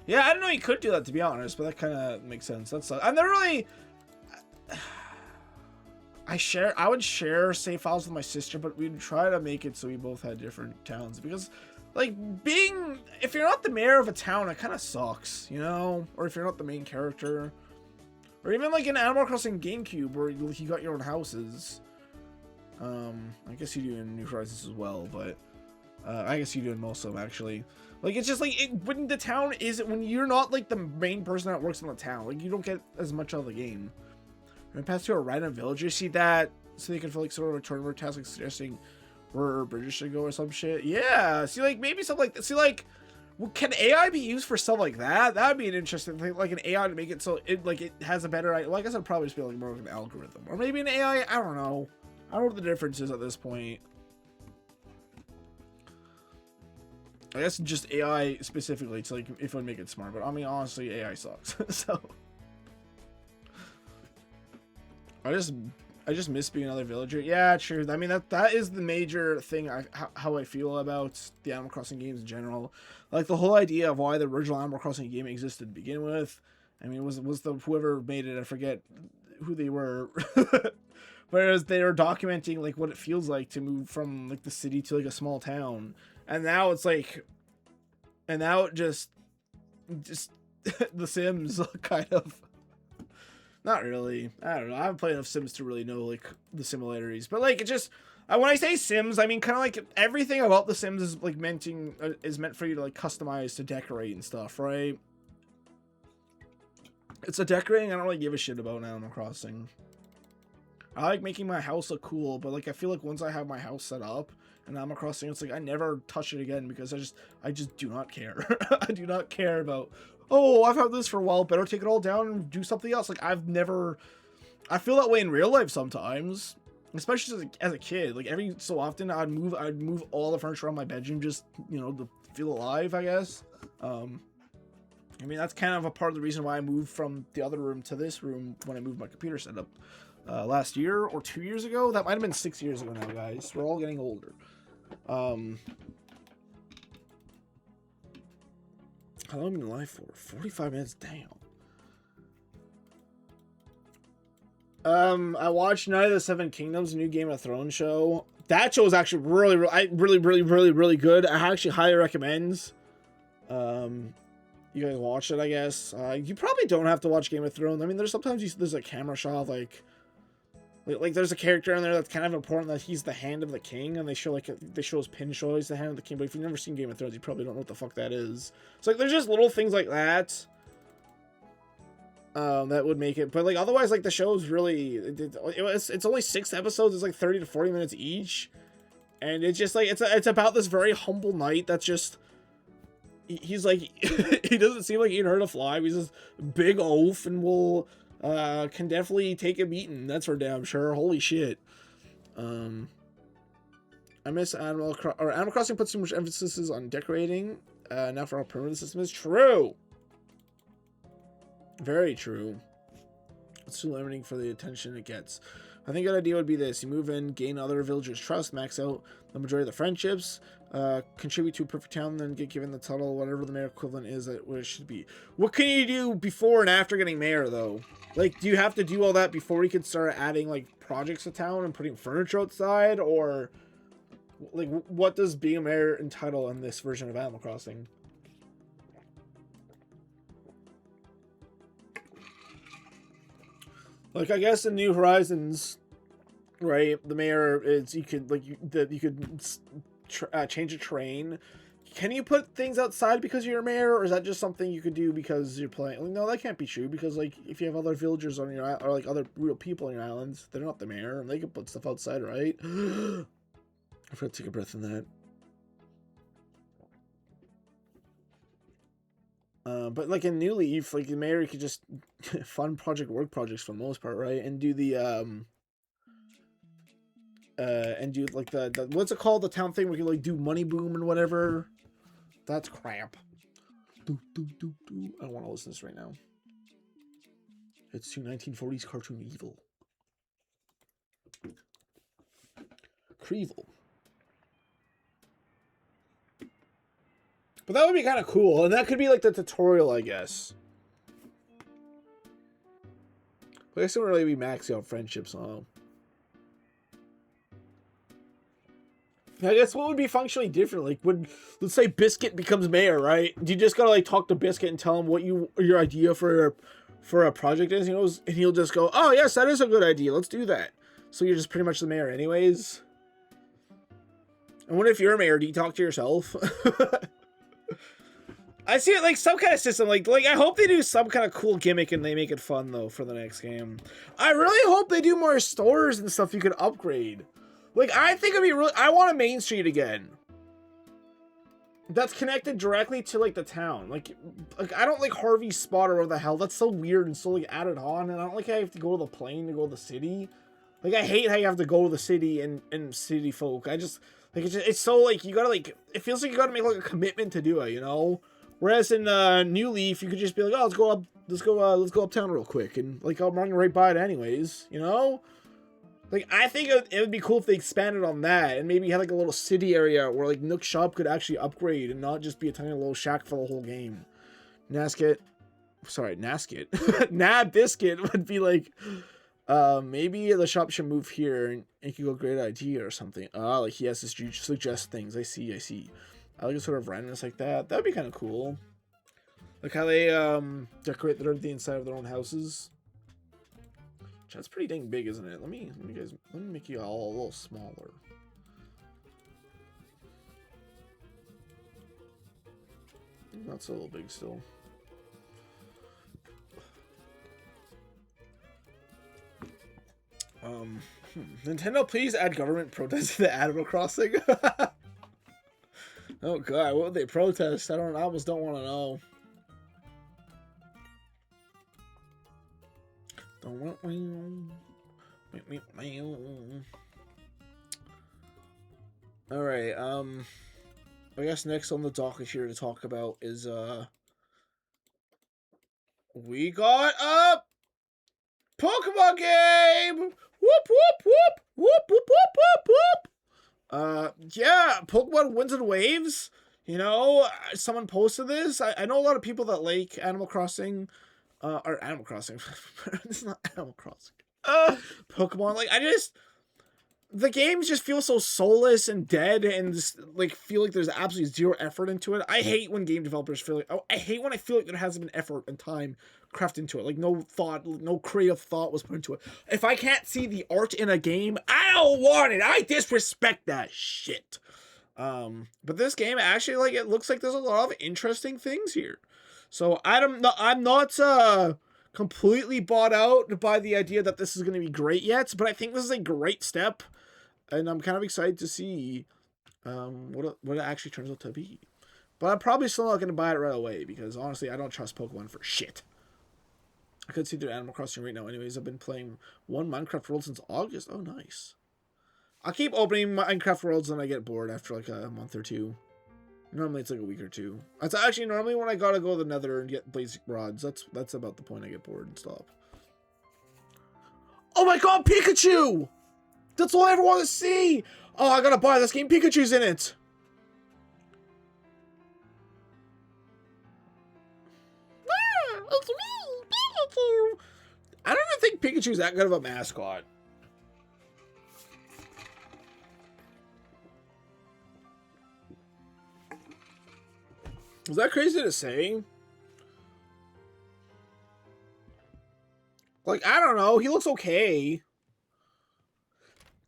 I don't know. You could do that, to be honest, but that kind of makes sense. That's and they're really. I would share save files with my sister, but we'd try to make it so we both had different towns, because like if you're not the mayor of a town, it kind of sucks, you know, or if you're not the main character, or even like in Animal Crossing GameCube where you got your own houses. I guess you do in New Horizons as well, but I guess you do in most of them actually. Like it's just like when the town is when you're not like the main person that works in the town, like you don't get as much out of the game. And pass to a random villager, see that, so they can feel like sort of a tournament task, like suggesting where bridges should go or some shit. Yeah, see, like maybe something like that. See, like, can AI be used for stuff like that? That would be an interesting thing, like an AI to make it so it has a better. Well, I guess it'd probably just be like more of an algorithm, or maybe an AI. I don't know. I don't know what the difference is at this point. I guess just AI specifically to like if it would make it smart, but I mean honestly, AI sucks. So. I just miss being another villager. Yeah, true. I mean that is the major thing. How I feel about the Animal Crossing games in general. Like the whole idea of why the original Animal Crossing game existed to begin with. I mean, was the whoever made it? I forget who they were. Whereas they were documenting like what it feels like to move from like the city to like a small town, and now it's like, and now it just The Sims kind of. Not really. I don't know. I haven't played enough Sims to really know like the similarities. But like it just when I say Sims, I mean kind of like everything about the Sims is like meant for you to like customize to decorate and stuff, right? It's a decorating I don't really give a shit about in Animal Crossing. I like making my house look cool, but like I feel like once I have my house set up in Animal Crossing, it's like I never touch it again because I just do not care. I do not care about. Oh, I've had this for a while. Better take it all down and do something else. Like I feel that way in real life sometimes, especially as a kid. Like every so often, I'd move all the furniture around my bedroom just to feel alive. I guess. I mean that's kind of a part of the reason why I moved from the other room to this room when I moved my computer setup last year or 2 years ago. That might have been 6 years ago now, guys. We're all getting older. How long have I been live for? 45 minutes. Damn. I watched Night of the Seven Kingdoms, a new Game of Thrones show. That show was actually really good. I actually highly recommend. You guys watch it, I guess. You probably don't have to watch Game of Thrones. I mean, there's sometimes there's a camera shot like there's a character in there that's kind of important that he's the hand of the king, and they show his pin show he's the hand of the king. But if you've never seen Game of Thrones, you probably don't know what the fuck that is. So like, there's just little things like that. That would make it, but like otherwise, like the show's really it's only 6 episodes. It's like 30 to 40 minutes each, and it's just like it's about this very humble knight that's just he's like, he doesn't seem like he can hurt a fly. He's this big oaf and will, can definitely take a beating. That's for damn sure. Holy shit. I miss Animal Crossing puts too much emphasis on decorating. Now for how primitive the system is. True. Very true. It's too limiting for the attention it gets. I think a good idea would be this. You move in, gain other villagers' trust, max out the majority of the friendships, contribute to a perfect town, then get given the title, whatever the mayor equivalent is that what it should be. What can you do before and after getting mayor, though? Like, do you have to do all that before you can start adding, like, projects to town and putting furniture outside? Or, like, what does being a mayor entitle in this version of Animal Crossing? Like, I guess in New Horizons, right, the mayor is, you could, like, you could change a train. Can you put things outside because you're a mayor, or is that just something you could do because you're playing? Well, no, that can't be true, because, like, if you have other villagers on your island, or, like, other real people on your islands, they're not the mayor, and they can put stuff outside, right? I forgot to take a breath in that. But like in New Leaf, like the mayor could just fund work projects for the most part, right? And do the and do like the what's it called, the town thing where you like do money boom and whatever. That's crap. I don't want to listen to this right now. It's too 1940s cartoon evil. Creevil. But that would be kind of cool, and that could be like the tutorial, I guess. But I guess it wouldn't really be maxing out friendships, huh? I guess what would be functionally different? Like, let's say Biscuit becomes mayor, right? Do you just gotta like talk to Biscuit and tell him what your idea for a project is? And he'll just go, "Oh yes, that is a good idea. Let's do that." So you're just pretty much the mayor, anyways. And what if you're a mayor? Do you talk to yourself? I see it like some kind of system, like I hope they do some kind of cool gimmick and they make it fun though for the next game. I really hope they do more stores and stuff you could upgrade. Like I think it'd be really, I want a Main Street again. That's connected directly to like the town. Like I don't like Harvey's Spot or whatever the hell. That's so weird and so like added on, and I don't like how I have to go to the plane to go to the city. Like I hate how you have to go to the city and city folk. I just like it's so like you gotta like it feels like you gotta make like a commitment to do it, you know? Whereas in New Leaf, you could just be like, "Oh, let's go uptown real quick," and like I'm running right by it anyways, you know. Like I think it would be cool if they expanded on that and maybe had like a little city area where like Nook Shop could actually upgrade and not just be a tiny little shack for the whole game. Nab Biscuit would be like, maybe the shop should move here and it could go great idea or something. Like he has to suggest things. I see. I like a sort of randomness like that. That'd be kind of cool. Like how they decorate the inside of their own houses. That's pretty dang big, isn't it? Let me make you all a little smaller. That's a little big still. Nintendo, please add government protest to the Animal Crossing. Oh god, what would they protest? I almost don't want to know. Alright, I guess next on the docket here to talk about is, we got a Pokemon game! Whoop, whoop, whoop! Whoop, whoop, whoop, whoop, whoop! Yeah, Pokemon Winds and Waves. You know, someone posted this. I know a lot of people that like Animal Crossing, or Animal Crossing. This is not Animal Crossing. Pokemon. Like, the games just feel so soulless and dead, and just like feel like there's absolutely zero effort into it. I hate when game developers feel like, I hate when I feel like there hasn't been effort and time crafted into it. Like no thought, no creative thought was put into it. If I can't see the art in a game, I don't want it. I disrespect that shit. But this game actually, like, it looks like there's a lot of interesting things here. So I'm not completely bought out by the idea that this is going to be great yet, but I think this is a great step, and I'm kind of excited to see what it actually turns out to be. But I'm probably still not going to buy it right away because honestly, I don't trust Pokemon for shit. I could see doing Animal Crossing right now. Anyways, I've been playing one Minecraft World since August. Oh, nice. I'll keep opening Minecraft Worlds when I get bored after like a month or two. Normally it's like a week or two. That's actually normally when I gotta go to the Nether and get basic rods. That's about the point I get bored and stop. Oh my god, Pikachu! That's all I ever want to see! Oh, I gotta buy this game. Pikachu's in it! Ah, it's me, Pikachu! I don't even think Pikachu's that good of a mascot. Is that crazy to say? Like, I don't know. He looks okay.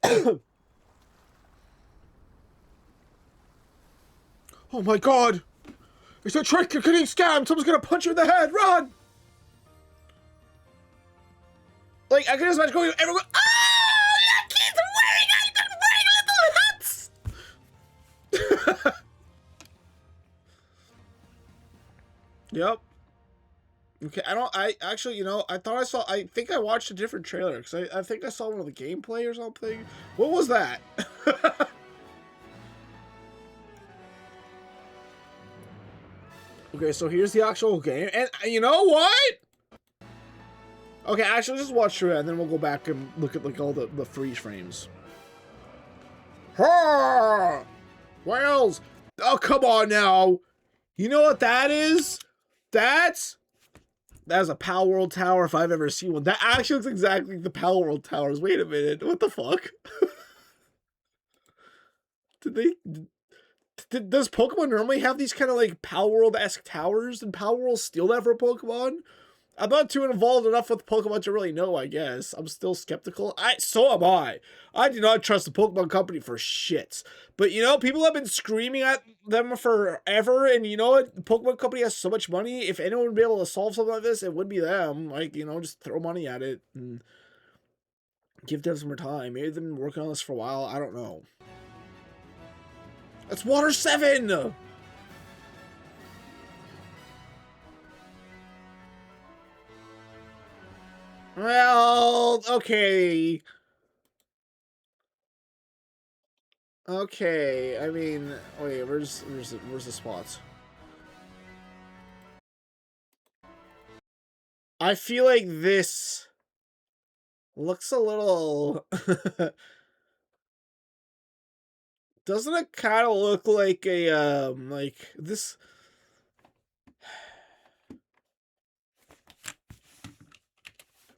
Oh my god! It's a trick! You're getting scammed! Someone's gonna punch you in the head! Run! Like, I can just imagine going, everyone, oh, look, he's wearing little hats! Yep. Okay, I actually, you know, I think I watched a different trailer, because I think I saw one of the gameplay or something. What was that? Okay, so here's the actual game, and you know what? Okay, actually, just watch through it, and then we'll go back and look at, like, all the freeze frames. Ha! Wales! Oh, come on now! You know what that is? That's a Pal World Tower if I've ever seen one. That actually looks exactly like the Pal World Towers. Wait a minute. What the fuck? Does Pokemon normally have these kind of like Pal World-esque towers? Did Pal World steal that for Pokemon? I'm not too involved enough with Pokemon to really know, I guess. I'm still skeptical. So am I. I do not trust the Pokemon Company for shit. But, you know, people have been screaming at them forever, and you know what? The Pokemon Company has so much money. If anyone would be able to solve something like this, it would be them. Like, you know, just throw money at it and give them some more time. Maybe they've been working on this for a while. I don't know. That's Water 7! Well, okay. Okay, I mean, wait, where's the spots? I feel like this looks a little... Doesn't it kind of look like a, like, this...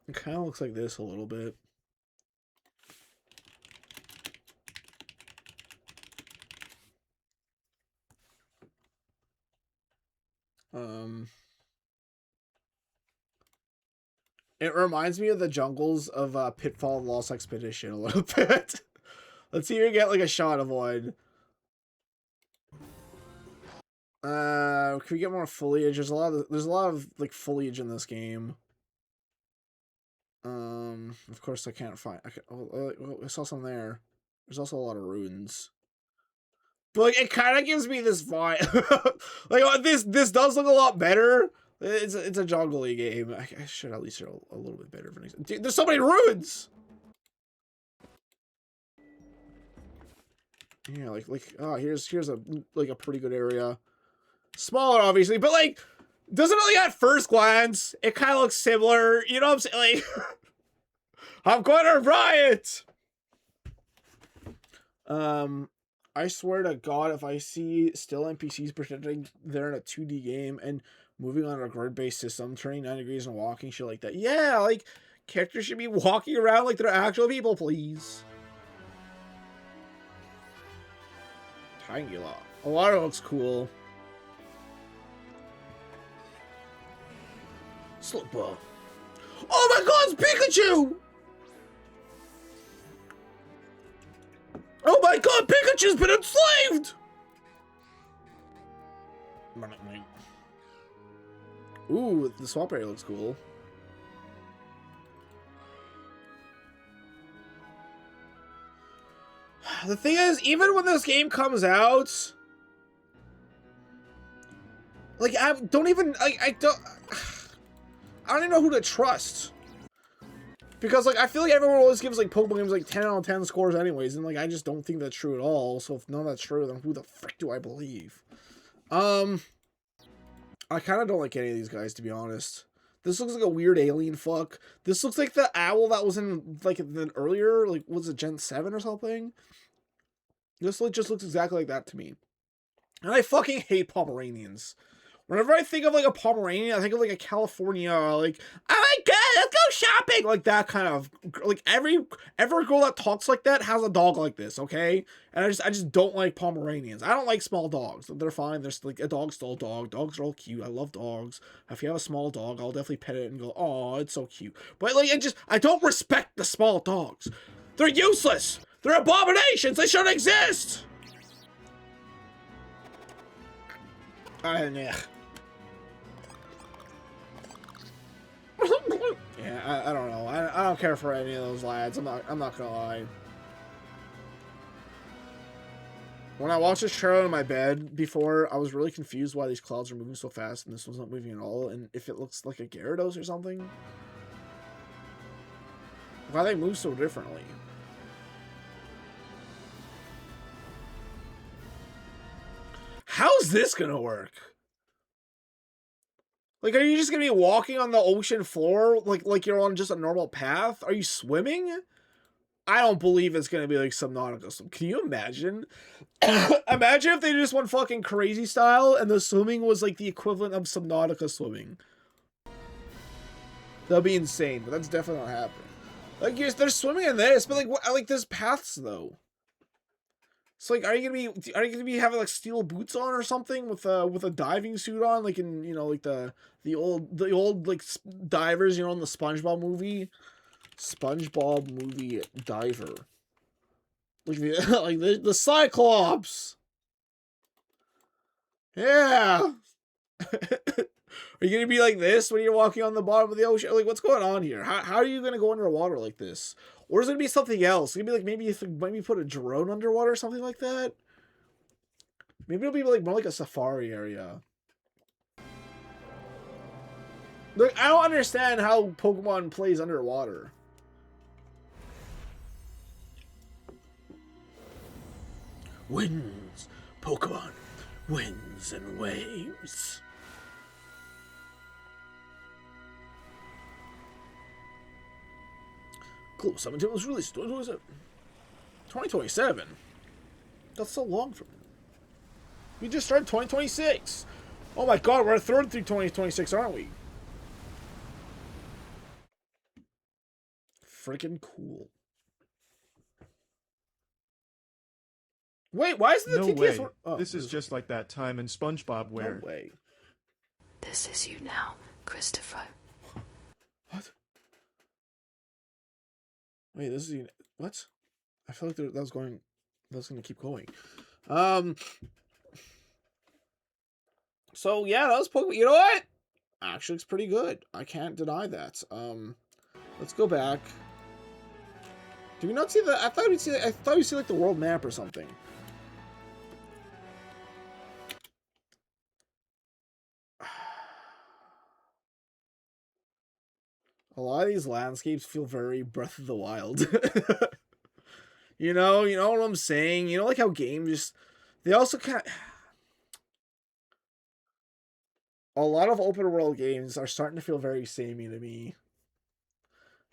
It kind of looks like this a little bit. It reminds me of the jungles of Pitfall and Lost Expedition a little bit. Let's see if we get like a shot of one. Can we get more foliage? There's a lot of like foliage in this game. Of course I can't find. I saw some there. There's also a lot of ruins. But like, it kind of gives me this vibe. Like this does look a lot better. It's a jungly game. I should at least show a little bit better for next. Dude, there's so many ruins. Yeah, like oh, here's a like a pretty good area. Smaller, obviously, but like, doesn't it like at first glance it kind of looks similar? You know what I'm saying? Like, I'm going to riot. I swear to God, if I see still NPCs pretending they're in a 2D game and moving on a grid-based system, turning 9 degrees and walking, shit like that. Yeah, like, characters should be walking around like they're actual people, please. Tangela. A lot of it looks cool. Slipper. Oh my God, it's Pikachu! Oh my God, Pikachu's been enslaved! Ooh, the swamp area looks cool. The thing is, even when this game comes out, Like, I don't even, I don't even know who to trust. Because, like, I feel like everyone always gives, like, Pokemon games, like, 10 out of 10 scores anyways, and, like, I just don't think that's true at all. So if none of that's true, then who the frick do I believe? I kind of don't like any of these guys, to be honest. This looks like a weird alien fuck. This looks like the owl that was in, like, the earlier, like, was it Gen 7 or something? This just looks exactly like that to me. And I fucking hate Pomeranians. Whenever I think of, like, a Pomeranian, I think of, like, a California, like, oh my god, let's go shopping! Like, that kind of, like, every girl that talks like that has a dog like this, okay? And I just don't like Pomeranians. I don't like small dogs. They're fine. There's, like, a dog's still a dog. Dogs are all cute. I love dogs. If you have a small dog, I'll definitely pet it and go, oh, it's so cute. But, like, I don't respect the small dogs. They're useless! They're abominations! They shouldn't exist! Yeah. Yeah, I don't know. I don't care for any of those lads. I'm not gonna lie. When I watched this trailer in my bed before, I was really confused why these clouds are moving so fast and this one's not moving at all, and if it looks like a Gyarados or something. Why they move so differently. How's this gonna work? Like, are you just gonna be walking on the ocean floor like you're on just a normal path? Are you swimming? I don't believe it's gonna be like Subnautica swim. Can you imagine? Imagine if they just went fucking crazy style and the swimming was like the equivalent of Subnautica swimming. That'd be insane, but that's definitely not happening. Like, yes, they're swimming in this, but like, what? Like, there's paths though. So like, are you gonna be having like steel boots on or something with a diving suit on, like in, you know, like the old like divers, you know, in the SpongeBob movie diver, like the like the Cyclops. Yeah. Are you gonna be like this when you're walking on the bottom of the ocean? Like, what's going on here? How are you gonna go underwater like this? Or is it gonna be something else? It's gonna be like maybe put a drone underwater or something like that. Maybe it'll be like more like a safari area. Like, I don't understand how Pokemon plays underwater. Winds, Pokemon, winds and waves. Cool. 17 was released. What was it? 2027. That's so long from now. We just started 2026. Oh my god, we're a third through 2026, aren't we? Freaking cool. Wait, why isn't the No TTS? way. Oh, This is just like that time in SpongeBob where... No way. This is you now, Christopher. What? Wait, this is... What? I feel like that was going... That was going to keep going. So, yeah, that was Pokemon. You know what? Actually, it's pretty good. I can't deny that. Let's go back. Did we not see the... I thought we'd see like the world map or something. A lot of these landscapes feel very Breath of the Wild. You know what I'm saying? You know, like how games just... They also kind of... A lot of open world games are starting to feel very samey to me.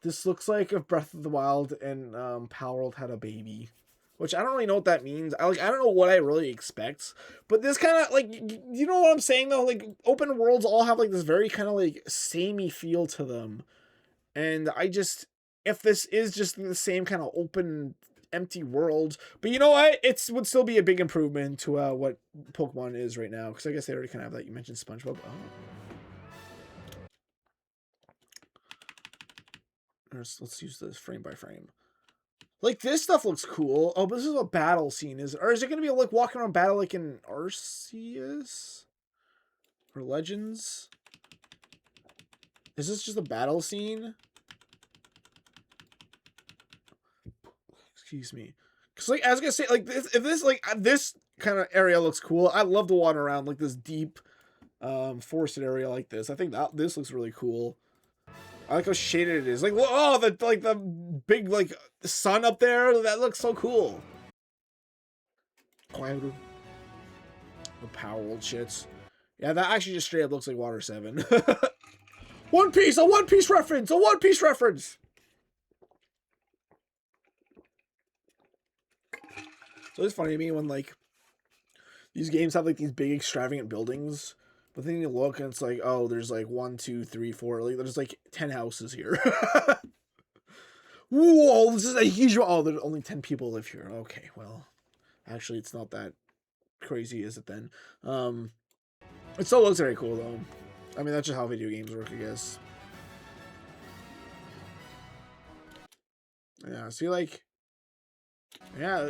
This looks like if Breath of the Wild and Power World had a baby. Which I don't really know what that means. I don't know what I really expect. But this kind of, like, you know what I'm saying though? Like, open worlds all have like this very kind of like samey feel to them. And I just, if this is just the same kind of open, empty world, but you know what? It would still be a big improvement to what Pokemon is right now. Because I guess they already kind of have that. You mentioned SpongeBob. Oh. Let's use this frame by frame. Like, this stuff looks cool. Oh, but this is a battle scene, is it? Or is it going to be like walking around battle like in Arceus? Or Legends? Is this just a battle scene? Excuse me. Because, like, I was going to say, like, if this kind of area looks cool, I'd love to wander around, like, this deep, forested area like this. I think that this looks really cool. I like how shaded it is. Like, oh, the big like sun up there. That looks so cool. The power old shits. Yeah, that actually just straight up looks like Water 7. One Piece, a One Piece reference, a One Piece reference. So it's funny to me when like these games have like these big extravagant buildings, but then you look and it's like, oh, there's like 1, 2, 3, 4, like there's like 10 houses here. Whoa, this is a huge. Oh, there's only 10 people live here. Okay, well, actually, it's not that crazy, is it then? It still looks very cool though. I mean, that's just how video games work, I guess. Yeah, see, like, yeah,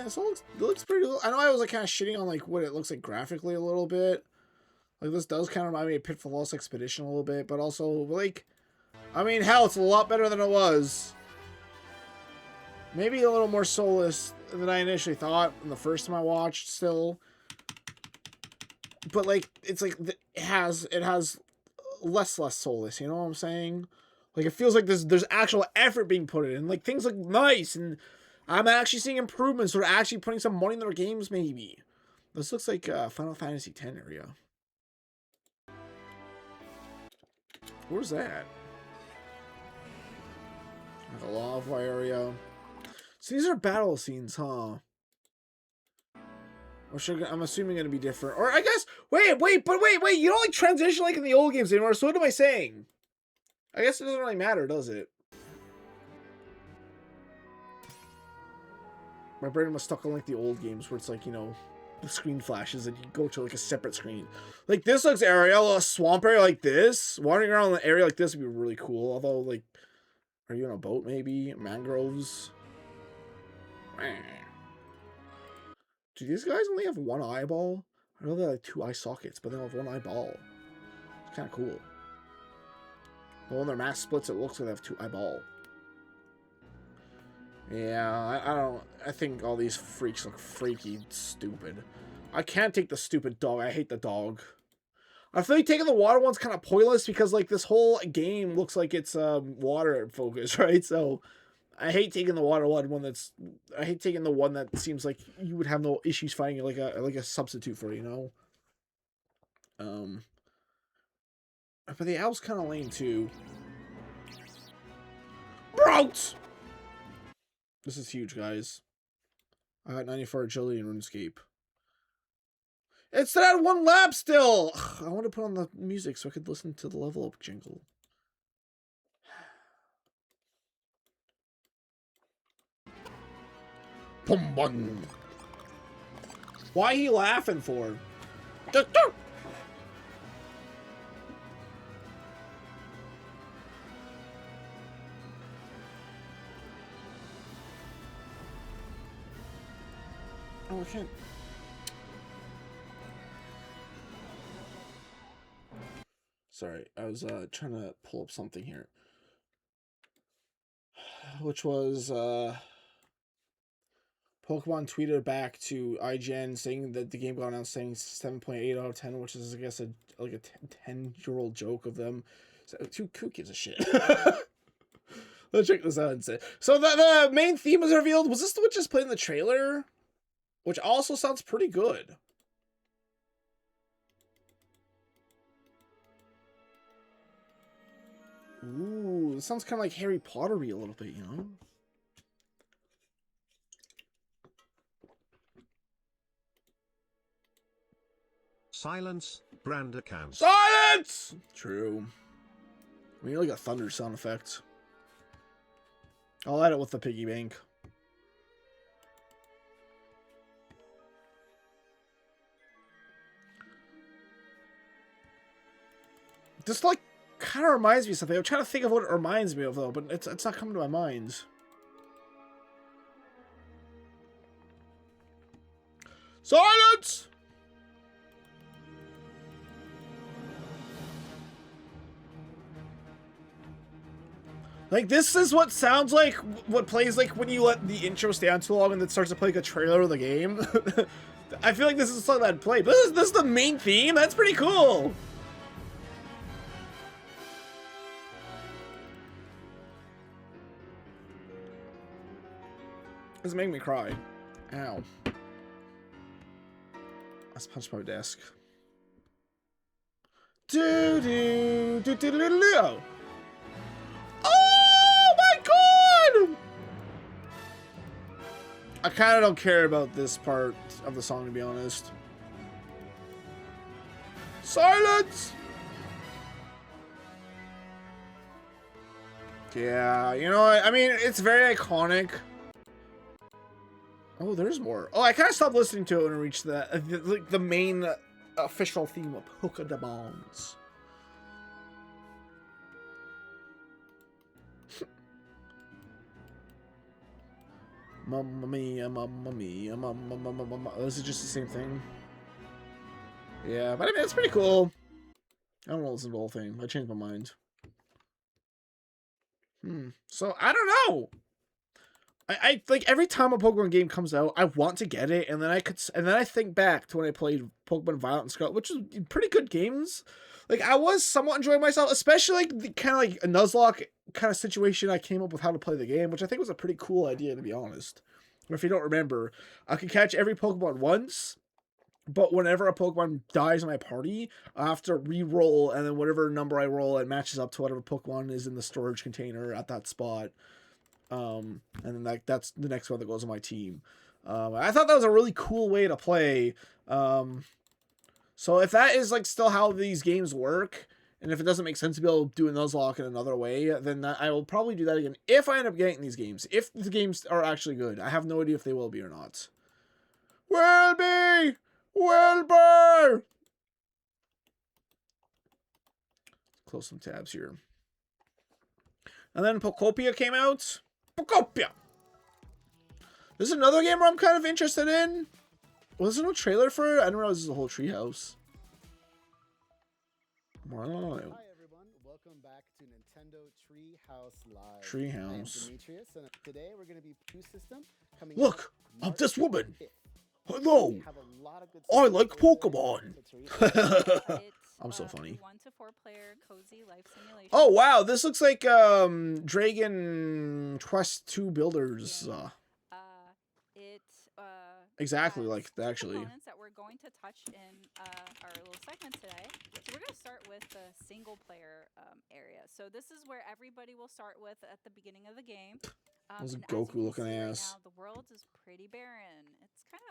so it looks pretty. I know I was like kind of shitting on like what it looks like graphically a little bit. Like this does kind of remind me of Pitfall Lost Expedition a little bit, but also like, I mean, hell, it's a lot better than it was. Maybe a little more soulless than I initially thought in the first time I watched. Still, but like it's like it has less soulless. You know what I'm saying? Like it feels like there's actual effort being put in. Like things look nice, and I'm actually seeing improvements. Or actually putting some money in their games. Maybe this looks like Final Fantasy X area. Where's that? Like a lava area. So these are battle scenes, huh? I'm assuming gonna be different. Or I guess wait, you don't like transition like in the old games anymore, so what am I saying? I guess it doesn't really matter, does it? My brain was stuck on like the old games where it's like, you know, the screen flashes and you go to like a separate screen. Like this looks area, a swamp area like this. Wandering around an area like this would be really cool. Although, like, are you on a boat maybe? Mangroves? Do these guys only have one eyeball? I know they're like 2 eye sockets, but they have 1 eyeball. It's kind of cool. But when their mask splits, it looks like they have 2 eyeball. Yeah, I think all these freaks look freaky stupid. I can't take the stupid dog. I hate the dog. I feel like taking the water one's kind of pointless because like this whole game looks like it's water focus, right? So I hate taking the water one that's. I hate taking the one that seems like you would have no issues finding like a substitute for, you know. But the owl's kind of lame too. Brutes! This is huge, guys. I got 94 agility in RuneScape. It's that 1 lap still! Ugh, I want to put on the music so I could listen to the level up jingle. Boom, boom. Why he laughing for? Oh, I can't. Sorry, I was trying to pull up something here. Which was Pokemon tweeted back to IGN saying that the game got announced saying 7.8 out of 10, which is I guess a 10-year-old joke of them. So, who gives a shit? Let's check this out and say. So the main theme was revealed. Was this what just played in the trailer? Which also sounds pretty good. Ooh, this sounds kind of like Harry Potter-y a little bit, you know? Silence, brand account. Silence! True. We need like a thunder sound effect. I'll add it with the piggy bank. This like kind of reminds me of something. I'm trying to think of what it reminds me of though, but it's not coming to my mind. Silence! Like, this is what sounds like, what plays like when you let the intro stay on too long and it starts to play like a trailer of the game. I feel like this is a song that I'd play. But this is the main theme? That's pretty cool. This is making me cry. Ow. Let's punch my desk. Do do do do do do. Oh my god! I kind of don't care about this part of the song, to be honest. Silence! Yeah, you know what? I mean, it's very iconic. Oh, there's more. Oh, I kind of stopped listening to it when I reached the main official theme of Pokemons. Mamma mia, mamma mia, mamma mamma mamma. Oh, this is just the same thing. Yeah, but I mean, it's pretty cool. I don't want to listen to the whole thing. I changed my mind. So, I don't know. I like every time a Pokemon game comes out, I want to get it, and then I think back to when I played Pokemon Violet and Scarlet, which was pretty good games. Like I was somewhat enjoying myself, especially like the kind of like a Nuzlocke kind of situation. I came up with how to play the game, which I think was a pretty cool idea, to be honest. Or if you don't remember, I could catch every Pokemon once, but whenever a Pokemon dies in my party, I have to re-roll, and then whatever number I roll, it matches up to whatever Pokemon is in the storage container at that spot. And then that's the next one that goes on my team. I thought that was a really cool way to play. So if that is like still how these games work, and if it doesn't make sense to be able to do a Nuzlocke in another way, then I will probably do that again if I end up getting these games. If the games are actually good. I have no idea if they will be or not. Will be! Close some tabs here. And then Pokopia came out. Pokopia! This is another game where I'm kind of interested in. Was there no trailer for it? I didn't realize this is a whole treehouse. Hi everyone, welcome back to Nintendo Treehouse Live. Treehouse. I'm Demetrius, and today we're going to be Pooh System coming. Look, out I'm this March woman. 5th. Hello. We have a lot of good I stuff like to play Pokemon. today. I'm so funny. 1 to 4 player cozy life simulation. Oh wow, this looks like Dragon Quest 2 Builders. Exactly has like two actually. components that we're going to touch in our little segment today. So we're going to start with the single player area. So this is where everybody will start with at the beginning of the game. Those and as you Goku can looking see right ass. now, the world is pretty barren. It's kind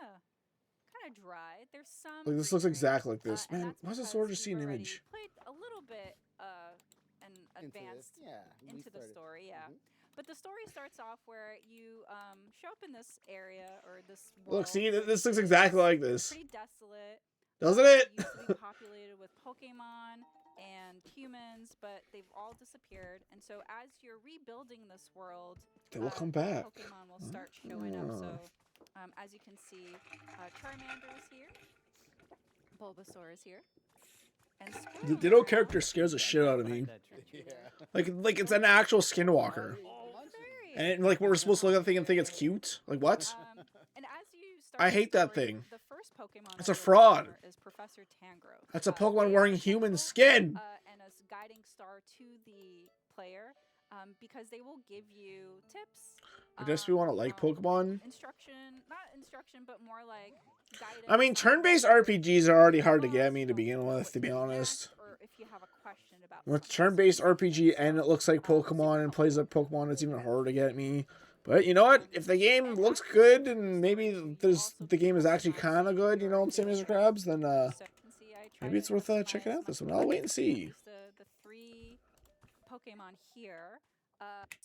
of dry. There's some. Like this looks greenery, exactly like this. and Man, that's why does the because sword just see we've an already image? Played a little bit and advanced into the story, yeah. But the story starts off where you show up in this area or this world. Look, see, this looks exactly like this. Pretty desolate. Doesn't it? Used to be populated with Pokemon and humans, but they've all disappeared. And so as you're rebuilding this world, They will come back. Pokemon will start showing up. So as you can see, Charmander is here. Bulbasaur is here. And The Ditto character scares the shit out of me. Like it's an actual skinwalker. And like we're supposed to look at the thing and think it's cute. Like what? And as you start I hate that story, thing. The first Pokemon It's that a you'll fraud. encounter is Professor Tangrowth. That's a They Pokemon are wearing human helpful, skin. and a guiding star to the player, because they will give you tips. I guess we want to like Pokemon. Not instruction, but more like guidance. I mean, turn-based RPGs are already hard to get me to begin with, to be honest. Or if you have a question about With something turn-based specific. RPG and it looks like Pokemon and plays like Pokemon, it's even harder to get me. But you know what? If the game looks good and maybe the game is actually kind of good, you know what I'm saying, Mr. Krabs, then So you can see I tried maybe it's to worth customize checking out my this one. I'll wait and see. Use the 3 Pokemon here.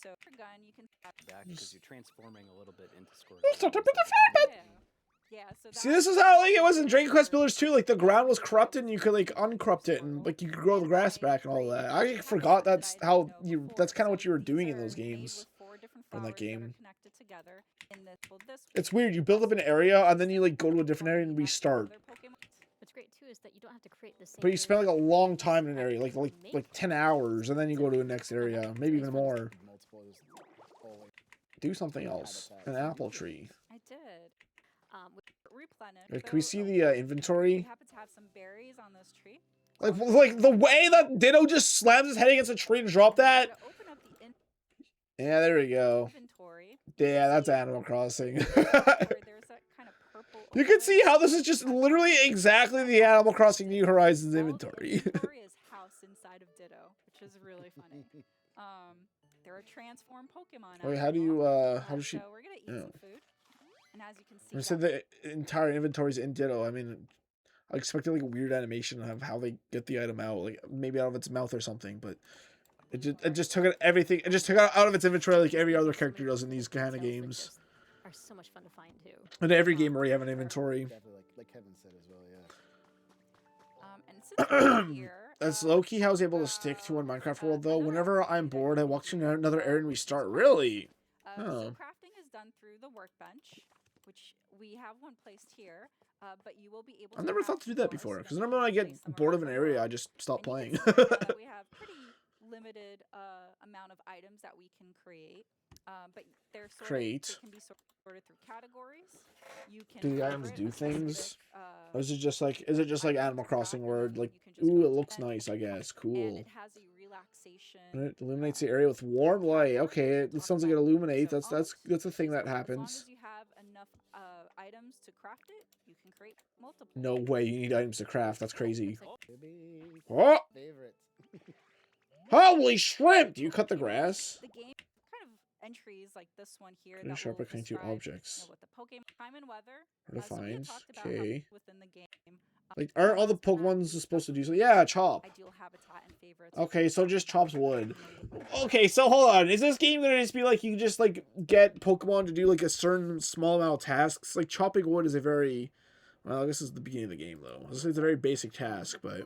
So for gun, you can Back because you're transforming a little bit into Squirtle. yeah. So See, this is how like it was in Dragon Quest Builders 2. Like the ground was corrupted and you could like uncorrupt it and like you could grow the grass back and all that. I actually forgot that's how you. That's kind of what you were doing in those games. In that game. It's weird. You build up an area and then you like go to a different area and restart. What's great too is that you don't have to create the same. But you spend like a long time in an area, like 10 hours, and then you go to the next area, maybe even more. Do something else. An apple tree. I did. replenish. Can we see the We inventory? happen to have some berries on this tree. Like the way that Ditto just slams his head against a tree and drop that. To open up the Yeah, there we go. inventory. Yeah, that's Animal Crossing. There's that kind of purple. You can see how this is just literally exactly the Animal Crossing New Horizons inventory. Inventory is house inside of Ditto, which is really funny. There are transformed Pokemon. Wait, out how do there. you how does she? So we're gonna eat some food, and as you can see, I said the entire inventory's in Ditto. I mean, I expected like a weird animation of how they get the item out, like maybe out of its mouth or something, but it just took it everything. It just took it out of its inventory like every other character does in these kind of games. Are so much fun to find too. In every game where you have an inventory. Definitely, like Kevin said as well, yeah. and since we're here, That's low-key how I was able to stick to in Minecraft World, though. Whenever I'm bored, I walk to another area and we start. Really? So Oh. crafting is done through the workbench, which we have one placed here. But you will be able. I've never thought to do that before, because remember when I get bored of an area, I just stop playing. We have pretty limited amount of items that we can create, but they're sorted, they can be sorted through categories. You can Do the items do favorite things? specific, Or is it just like Animal Crossing where like, You can just ooh, go it to looks bed, nice, I guess. and Cool. it has a relaxation. It illuminates the area with warm light. Okay, it sounds like it illuminates. That's a thing that As long happens. as you have enough items to craft it, you can create multiple. No way, you need items to craft. That's crazy. Baby, Oh, favorite. holy shrimp! Do you cut the grass? The game kind of entries like this one here Finish that sharp will between two describe, objects. what the Pokemon time and weather. Hard to So we had find. talked about how Okay. within the game. Like, aren't all the Pokemons supposed to do so? Yeah, chop. Ideal habitat and favorites. Okay, so just chops wood. Okay, so hold on. Is this game gonna just be like you can just like get Pokemon to do like a certain small amount of tasks? Like chopping wood is a very, well, I guess it's the beginning of the game though. It's a very basic task, but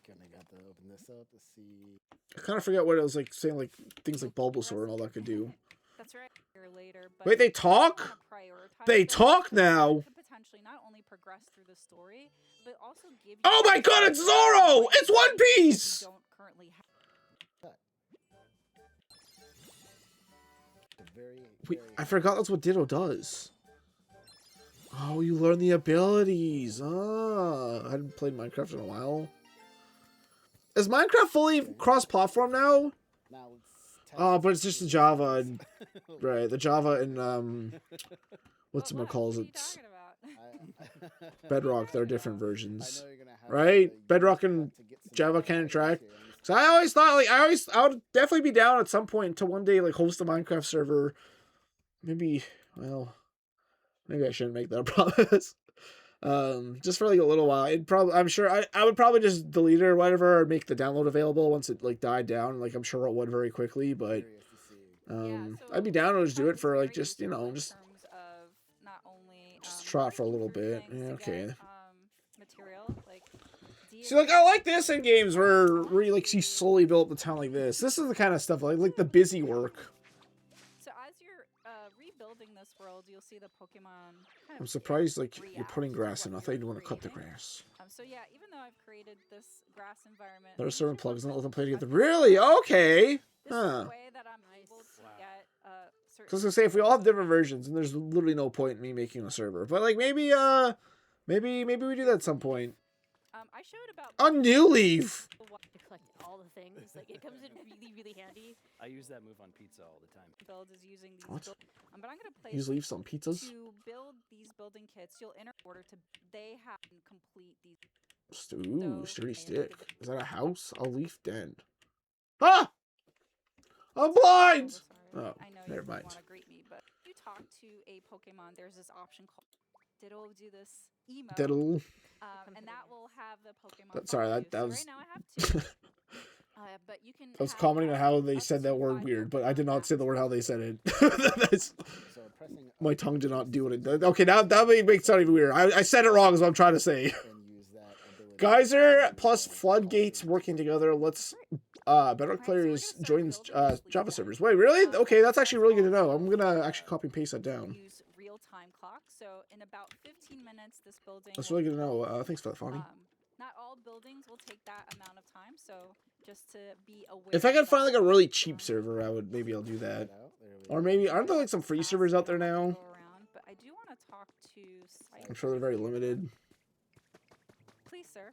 Gonna got to open this up to see. I kind of forgot what it was like saying like things like Bulbasaur and all that could do. That's right. Later, but Wait, they talk? They talk now. could potentially not only progress through the story, but also give you. Oh my God! It's Zoro! It's One Piece. Don't currently have. Wait, I forgot that's what Ditto does. Oh, you learn the abilities. Ah, I hadn't played Minecraft in a while. Is Minecraft fully cross-platform now? Now Oh, but it's just the Java and right, the Java and what's it calls it? Bedrock. They're different versions, right? Bedrock and Java can interact. So I always thought like I would definitely be down at some point to one day like host a Minecraft server. Maybe maybe I shouldn't make that a promise. Just for like a little while. I'm sure I would probably just delete it or whatever or make the download available once it like died down. Like I'm sure it would very quickly, but I'd be down to just do it for like just just try it for a little bit. Yeah, okay. See, like I like this in games where you like see slowly build up the town like this. This is the kind of stuff like the busy work. So as you're rebuilding this world, you'll see the Pokemon. I'm surprised like you're putting grass in. I thought you'd want to cut the grass. So yeah, even though I've created this grass environment, There are certain plugs and let them play together. Really? Okay. This is the way that I'm able to get certain. I was gonna say if we all have different versions, and there's literally no point in me making a server. But like maybe we do that at some point. I showed about A new leaf. To collect all the things, like it comes in really handy. I use that move on pizza all the time. build is using these. What? But I'm gonna place Use leaves on pizzas. to build these building kits. You'll enter order to. They have to complete these. Ooh, So, sturdy I stick. give it- Is that a house? A leaf den. Ah! I'm blind! Oh, I know never you mind. want to greet me, but if you talk to a Pokemon, there's this option called Ditto do this emo. Diddle. And that will have the Pokemon. Sorry, follow that you. was. So right now I have two. But you can. I was have, commenting on how they up said to that word 5 weird, but I Pokemon did not say the word how they said it. That's, So pressing my tongue did not do what it did. Okay, now that makes it sound even weird. I said it wrong is what I'm trying to say. and use that ability. Geyser plus floodgates working together. Let's better players join Java servers. Wait, really? Okay, that's actually really good to know. I'm gonna actually copy and paste that down. Use real-time clock. So in about 15 minutes, this building. That's will really good to know. Thanks for that, Fonny. Not all buildings will take that amount of time, so just to be aware. If I could find that, like a really cheap server, maybe I'll do that. Or maybe aren't there like some free servers out there now? I do want to talk to I'm sure they're very limited. Please, sir.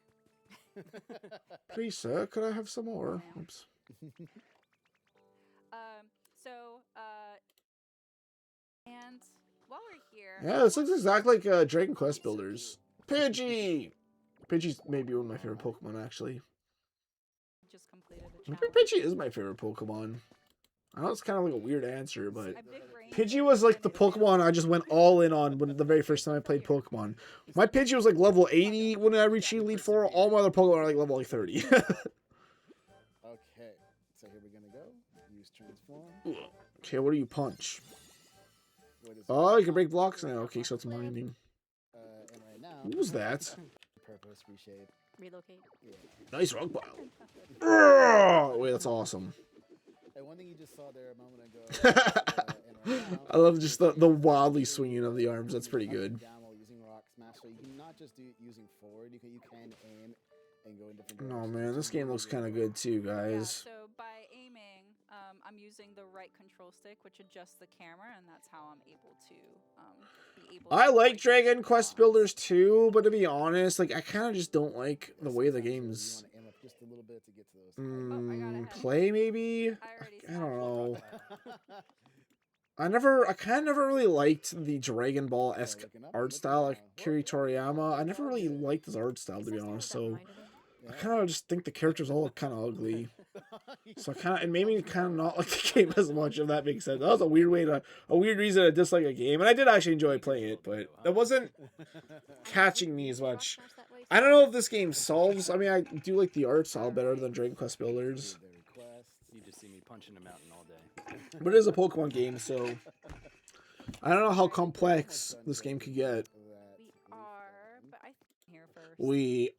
Please, sir, could I have some more? ma'am. Oops. So, and while we're here, Yeah, this looks exactly like Dragon Quest Builders. Pidgey! Pidgey's maybe one of my favorite Pokemon, actually. just completed a Maybe challenge. Pidgey is my favorite Pokemon. I know it's kind of like a weird answer, but A big range Pidgey of was like the different Pokemon I just went all in on when the very first time I played Pokemon. My Pidgey was like level 80 when I reached Elite Four. All my other Pokemon are like level like 30. Okay, so here we're gonna go. Use transform. Okay, what do you punch? What is Oh, you can break blocks now. Okay, so it's mining. And right now. What was that? Purpose, reshape. Relocate. Yeah. Nice rock pile. Ugh! Wait, that's awesome. And one thing you just saw there a moment ago. And right now, I love just the wildly swinging of the arms. That's pretty good. Down while using rock smash, so you can not just do it using forward. You can aim and go in different Oh directions. man, this game looks kind of good too, Yeah, guys. so by aiming, I'm using the right control stick, which adjusts the camera, and that's how I'm able to be able. I to like avoid Dragon those Quest bombs. Builders too, but to be honest, like I kind of just don't like the way the Sometimes game's you want to aim up just a little bit to get to those. play. Maybe I already I don't know. spots. I kind of never really liked the Dragon Ball esque art style, like Kiri Toriyama. I never really liked his art style, to be honest. So I kind of just think the characters all look kind of ugly. So it made me kind of not like the game as much, if that makes sense. That was a weird reason to dislike a game, and I did actually enjoy playing it, but it wasn't catching me as much. I don't know if this game solves. I mean, I do like the art style better than Dragon Quest Builders, You just see me punching a mountain all day. but it is a Pokemon game, so I don't know how complex this game could get. We are, but I think I'm here first. We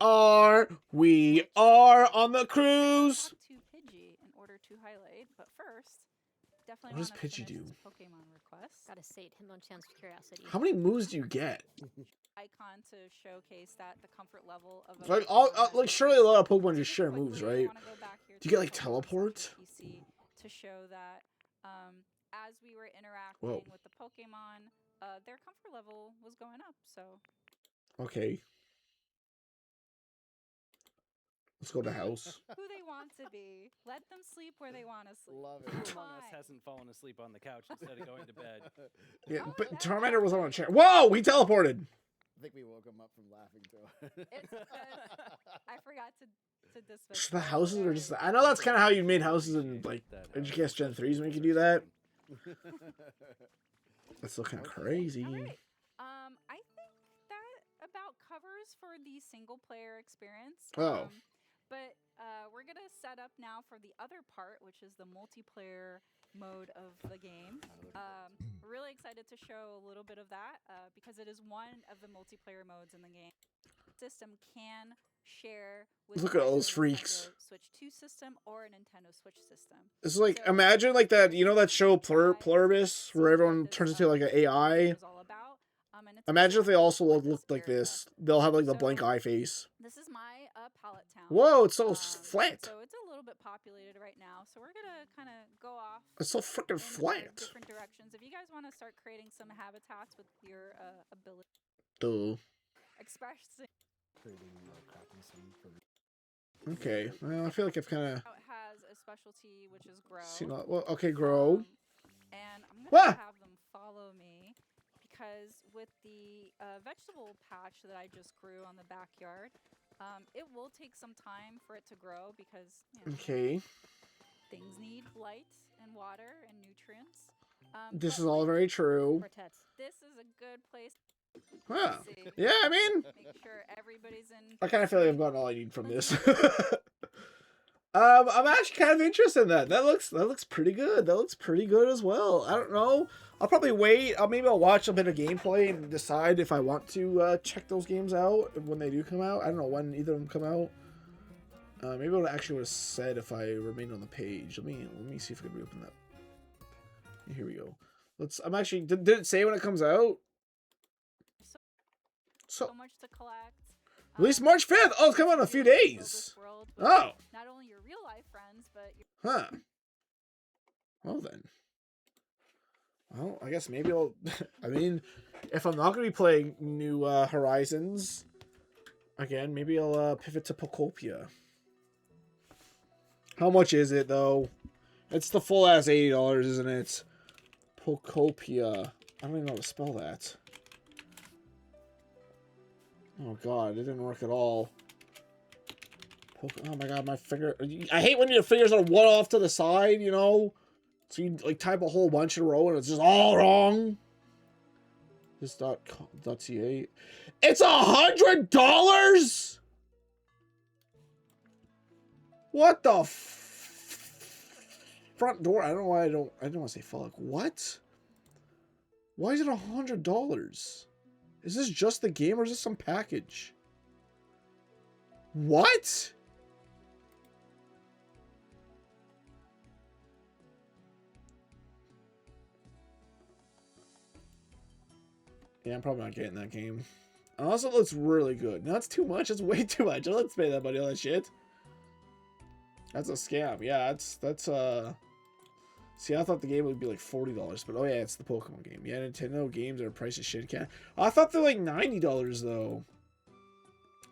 are on the cruise. To Pidgey in order to highlight, but first, definitely. What does wanna Pidgey finish do? this Pokemon request Gotta say it, him on chance of curiosity. How many moves do you get? icon to showcase that the comfort level of a Like Pokemon like has surely a lot of increased. Pokemon just share Quickly, moves, I right? wanna go back here Do you to get like the Pokemon teleport? section of PC to show that as we were interacting Whoa. with the Pokemon, their comfort level was going up. So Okay. Let's go to the house. who they want to be, let them sleep where they want to sleep. Love Who it. among us Why? hasn't fallen asleep on the couch instead of going to bed? Yeah, Oh, but that's Tormentor was on a right. chair. Whoa, he teleported. I think we woke him up from laughing too. It's because I forgot to dismiss So the houses are just. I know that's kind of how you made houses in like Educast Gen 3s when you could do that. That's still kind of crazy. All right. I think that about covers for the single player experience. Oh. But we're gonna set up now for the other part, which is the multiplayer mode of the game. We're really excited to show a little bit of that because it is one of the multiplayer modes in the game. System can share with Look at all either those a freaks. Nintendo Switch 2 system or a Nintendo Switch system. It's like So- imagine like that. You know that show Pluribus where everyone This, turns into like an AI. is all about. And it's Imagine if they also for this looked like area. this. They'll have like the So- blank eye face. This is my pallet town. Whoa, it's so flat. So it's a little bit populated right now. So we're gonna kind of go off It's so freaking in flat. different directions. If you guys want to start creating some habitats with your ability, Duh. especially Okay. Well, I feel like I've kind of how it has a specialty which is grow. seen. Well, okay, grow. And I'm gonna Ah! have them follow me because with the vegetable patch that I just grew on the backyard, it will take some time for it to grow because Okay. things need light and water and nutrients. This but is all like, very true. Quartets. This is a good place Huh. to see. Yeah, I mean, Make sure everybody's in. I kind of feel like I've gotten all I need from this. I'm actually kind of interested in that. That looks pretty good. That looks pretty good as well. I don't know. I'll probably wait. Maybe I'll watch a bit of gameplay and decide if I want to check those games out when they do come out. I don't know when either of them come out. Maybe I actually would have said if I remained on the page. Let me see if I can reopen that. Here we go. I'm actually. Did it say when it comes out? So much to collect. Release March 5th. Oh, it's coming out in a few really build days. this world with Oh. Not only your real life friends, but your Huh. Well then. Well, I guess maybe I'll... I mean, if I'm not going to be playing New Horizons, again, maybe I'll pivot to Pokopia. How much is it, though? It's the full-ass $80, isn't it? Pokopia. I don't even know how to spell that. Oh, God. It didn't work at all. Oh, my God. My finger... I hate when your fingers are one off to the side, you know? So you like type a whole bunch in a row and it's just all wrong. This .ca. It's $100. What the front door? I don't know why I don't want to say fuck. What? Why is it $100? Is this just the game or is this some package? What? Yeah, I'm probably not getting that game. Also, it looks really good. No, that's too much. That's way too much. Let's pay that money on that shit. That's a scam. Yeah, that's See, I thought the game would be like $40, but oh yeah, it's the Pokemon game. Yeah, Nintendo games are price of shit. Can't. I thought they're like $90 though.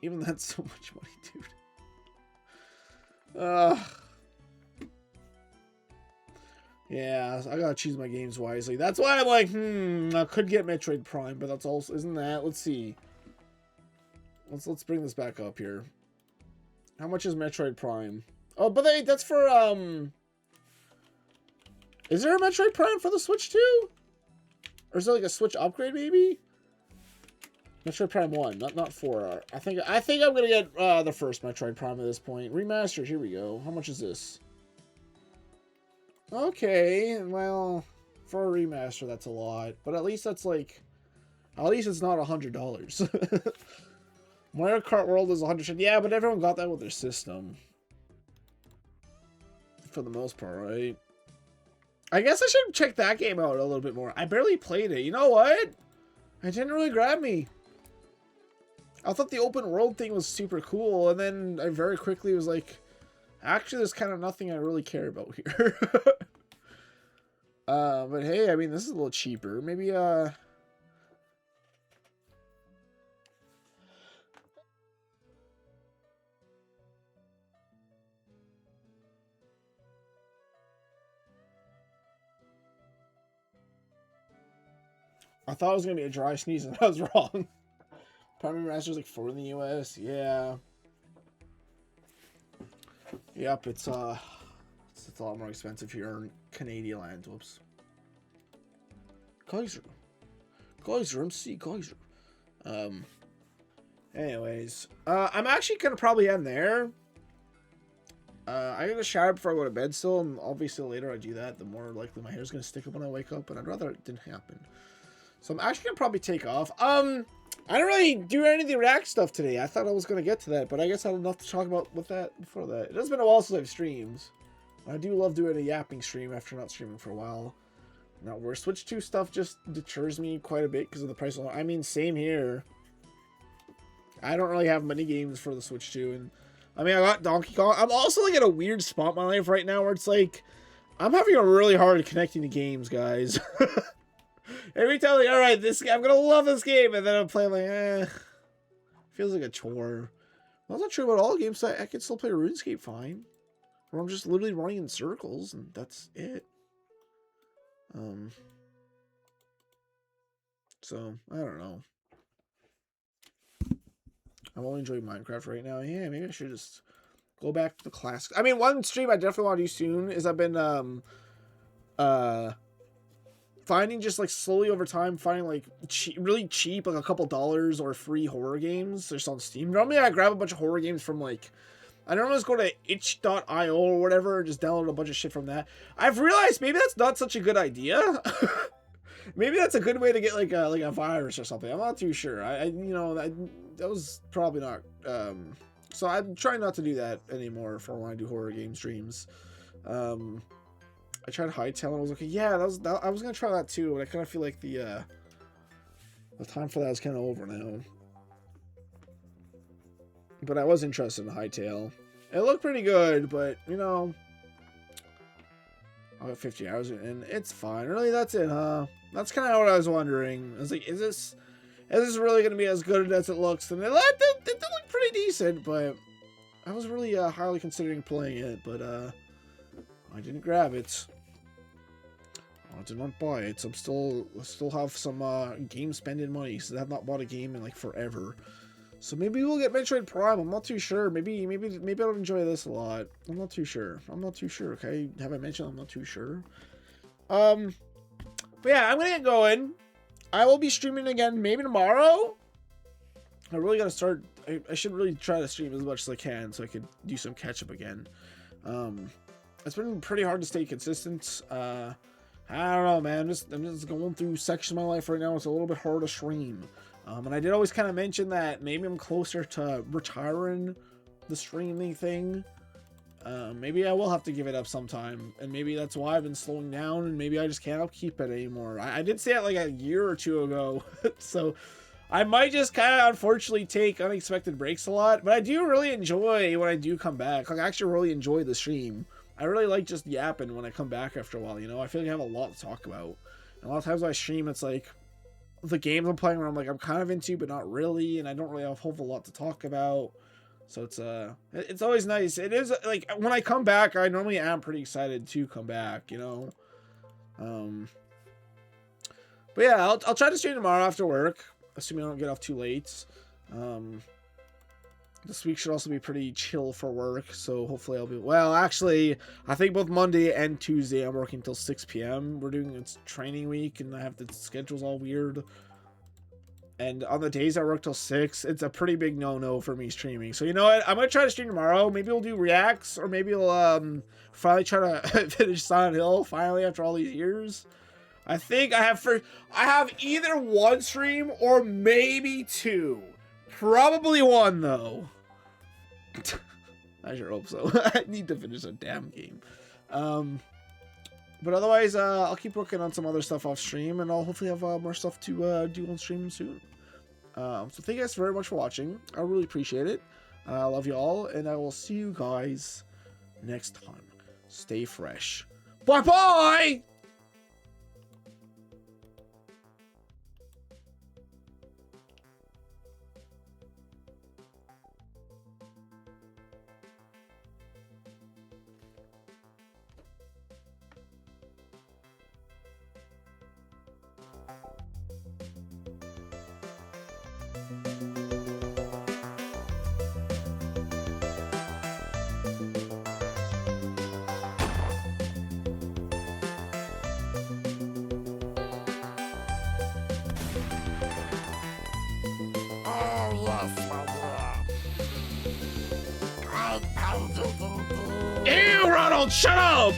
Even that's so much money, dude. Yeah, I gotta choose my games wisely. That's why I'm like, I could get Metroid Prime, but that's also, isn't that? Let's see. Let's bring this back up here. How much is Metroid Prime? Oh, but that's for is there a Metroid Prime for the Switch too? Or is there like a Switch upgrade maybe? Metroid Prime 1, not 4. I think I'm gonna get the first Metroid Prime at this point. Remastered, here we go. How much is this? Okay, well, for a remaster, that's a lot. But at least that's like... At least it's not $100. Mario Kart World is 100. Yeah, but everyone got that with their system. For the most part, right? I guess I should check that game out a little bit more. I barely played it. You know what? It didn't really grab me. I thought the open world thing was super cool, and then I very quickly was like... Actually, there's kind of nothing I really care about here. But hey, I mean, this is a little cheaper. Maybe, I thought it was going to be a dry sneeze, and I was wrong. Prime Master's like 4 in the US. Yeah. Yep, it's a lot more expensive here in Canadian land. Whoops. Geyser, MC Geyser. Anyways, I'm actually gonna probably end there. I gotta shower before I go to bed still, and obviously the later I do that, the more likely my hair's gonna stick up when I wake up, but I'd rather it didn't happen. So I'm actually gonna probably take off. I didn't really do any of the React stuff today. I thought I was gonna get to that, but I guess I had enough to talk about with that before that. It has been a while since I've streamed. I do love doing a yapping stream after not streaming for a while. Now, where Switch 2 stuff just deters me quite a bit because of the price. I mean, same here. I don't really have many games for the Switch 2, and I mean, I got Donkey Kong. I'm also like in a weird spot in my life right now where it's like, I'm having a really hard connecting to games, guys. Every time, like, alright, I'm gonna love this game, and then I'm playing like, feels like a chore. Well, that's not true about all games. I can still play RuneScape fine. Or I'm just literally running in circles, and that's it. So, I don't know. I'm only enjoying Minecraft right now. Yeah, maybe I should just go back to the classics. I mean, one stream I definitely want to do soon is I've been, finding just like slowly over time, finding like really cheap, like a couple dollars or free horror games just on Steam. Normally I grab a bunch of horror games from like, I normally just go to itch.io or whatever and just download a bunch of shit from that. I've realized maybe that's not such a good idea. Maybe that's a good way to get like a virus or something. I'm not too sure. That was probably not, so I'm trying not to do that anymore for when I do horror game streams. I tried Hightail and I was like, yeah, I was gonna try that too, but I kind of feel like the time for that is kind of over now. But I was interested in Hightail. It looked pretty good, but you know, I got 50 hours and it's fine. Really, that's it, huh? That's kind of what I was wondering. I was like, is this really going to be as good as it looks? And it did look pretty decent, but I was really highly considering playing it, but I didn't grab it. I did not buy it. So I still have some game spending money, so I have not bought a game in like forever. So maybe we'll get Metroid Prime. I'm not too sure. Maybe I'll enjoy this a lot. I'm not too sure. Okay, have I mentioned I'm not too sure? But yeah, I'm gonna get going. I will be streaming again maybe tomorrow. I really gotta start. I should really try to stream as much as I can so I could do some catch up again. It's been pretty hard to stay consistent. I don't know, man. I'm just going through sections of my life right now. It's a little bit hard to stream. And I did always kind of mention that maybe I'm closer to retiring the streaming thing. Maybe I will have to give it up sometime, and maybe that's why I've been slowing down, and maybe I just can't keep it anymore. I did say it like a year or two ago, so I might just kind of unfortunately take unexpected breaks a lot, but I do really enjoy when I do come back. Like, I actually really enjoy the stream. I really like just yapping when I come back after a while, you know? I feel like I have a lot to talk about. And a lot of times when I stream, it's like the games I'm playing where I'm like, I'm kind of into, but not really, and I don't really have a whole lot to talk about. So it's always nice. It is, like, when I come back, I normally am pretty excited to come back, you know? But yeah, I'll try to stream tomorrow after work, assuming I don't get off too late. This week should also be pretty chill for work, so hopefully I'll be... Well, actually, I think both Monday and Tuesday I'm working till 6 p.m. We're doing it's training week, and I have the schedule's all weird. And on the days I work till 6, it's a pretty big no-no for me streaming. So you know what? I'm going to try to stream tomorrow. Maybe we'll do reacts, or maybe we'll finally try to finish Silent Hill, finally, after all these years. I think I have either one stream or maybe two. Probably one, though. I sure hope so. I need to finish a damn game. But otherwise, I'll keep working on some other stuff off stream, and I'll hopefully have more stuff to do on stream soon. So thank you guys very much for watching. I really appreciate it. I love you all, and I will see you guys next time. Stay fresh. Bye-bye! Ew, Ronald, shut up!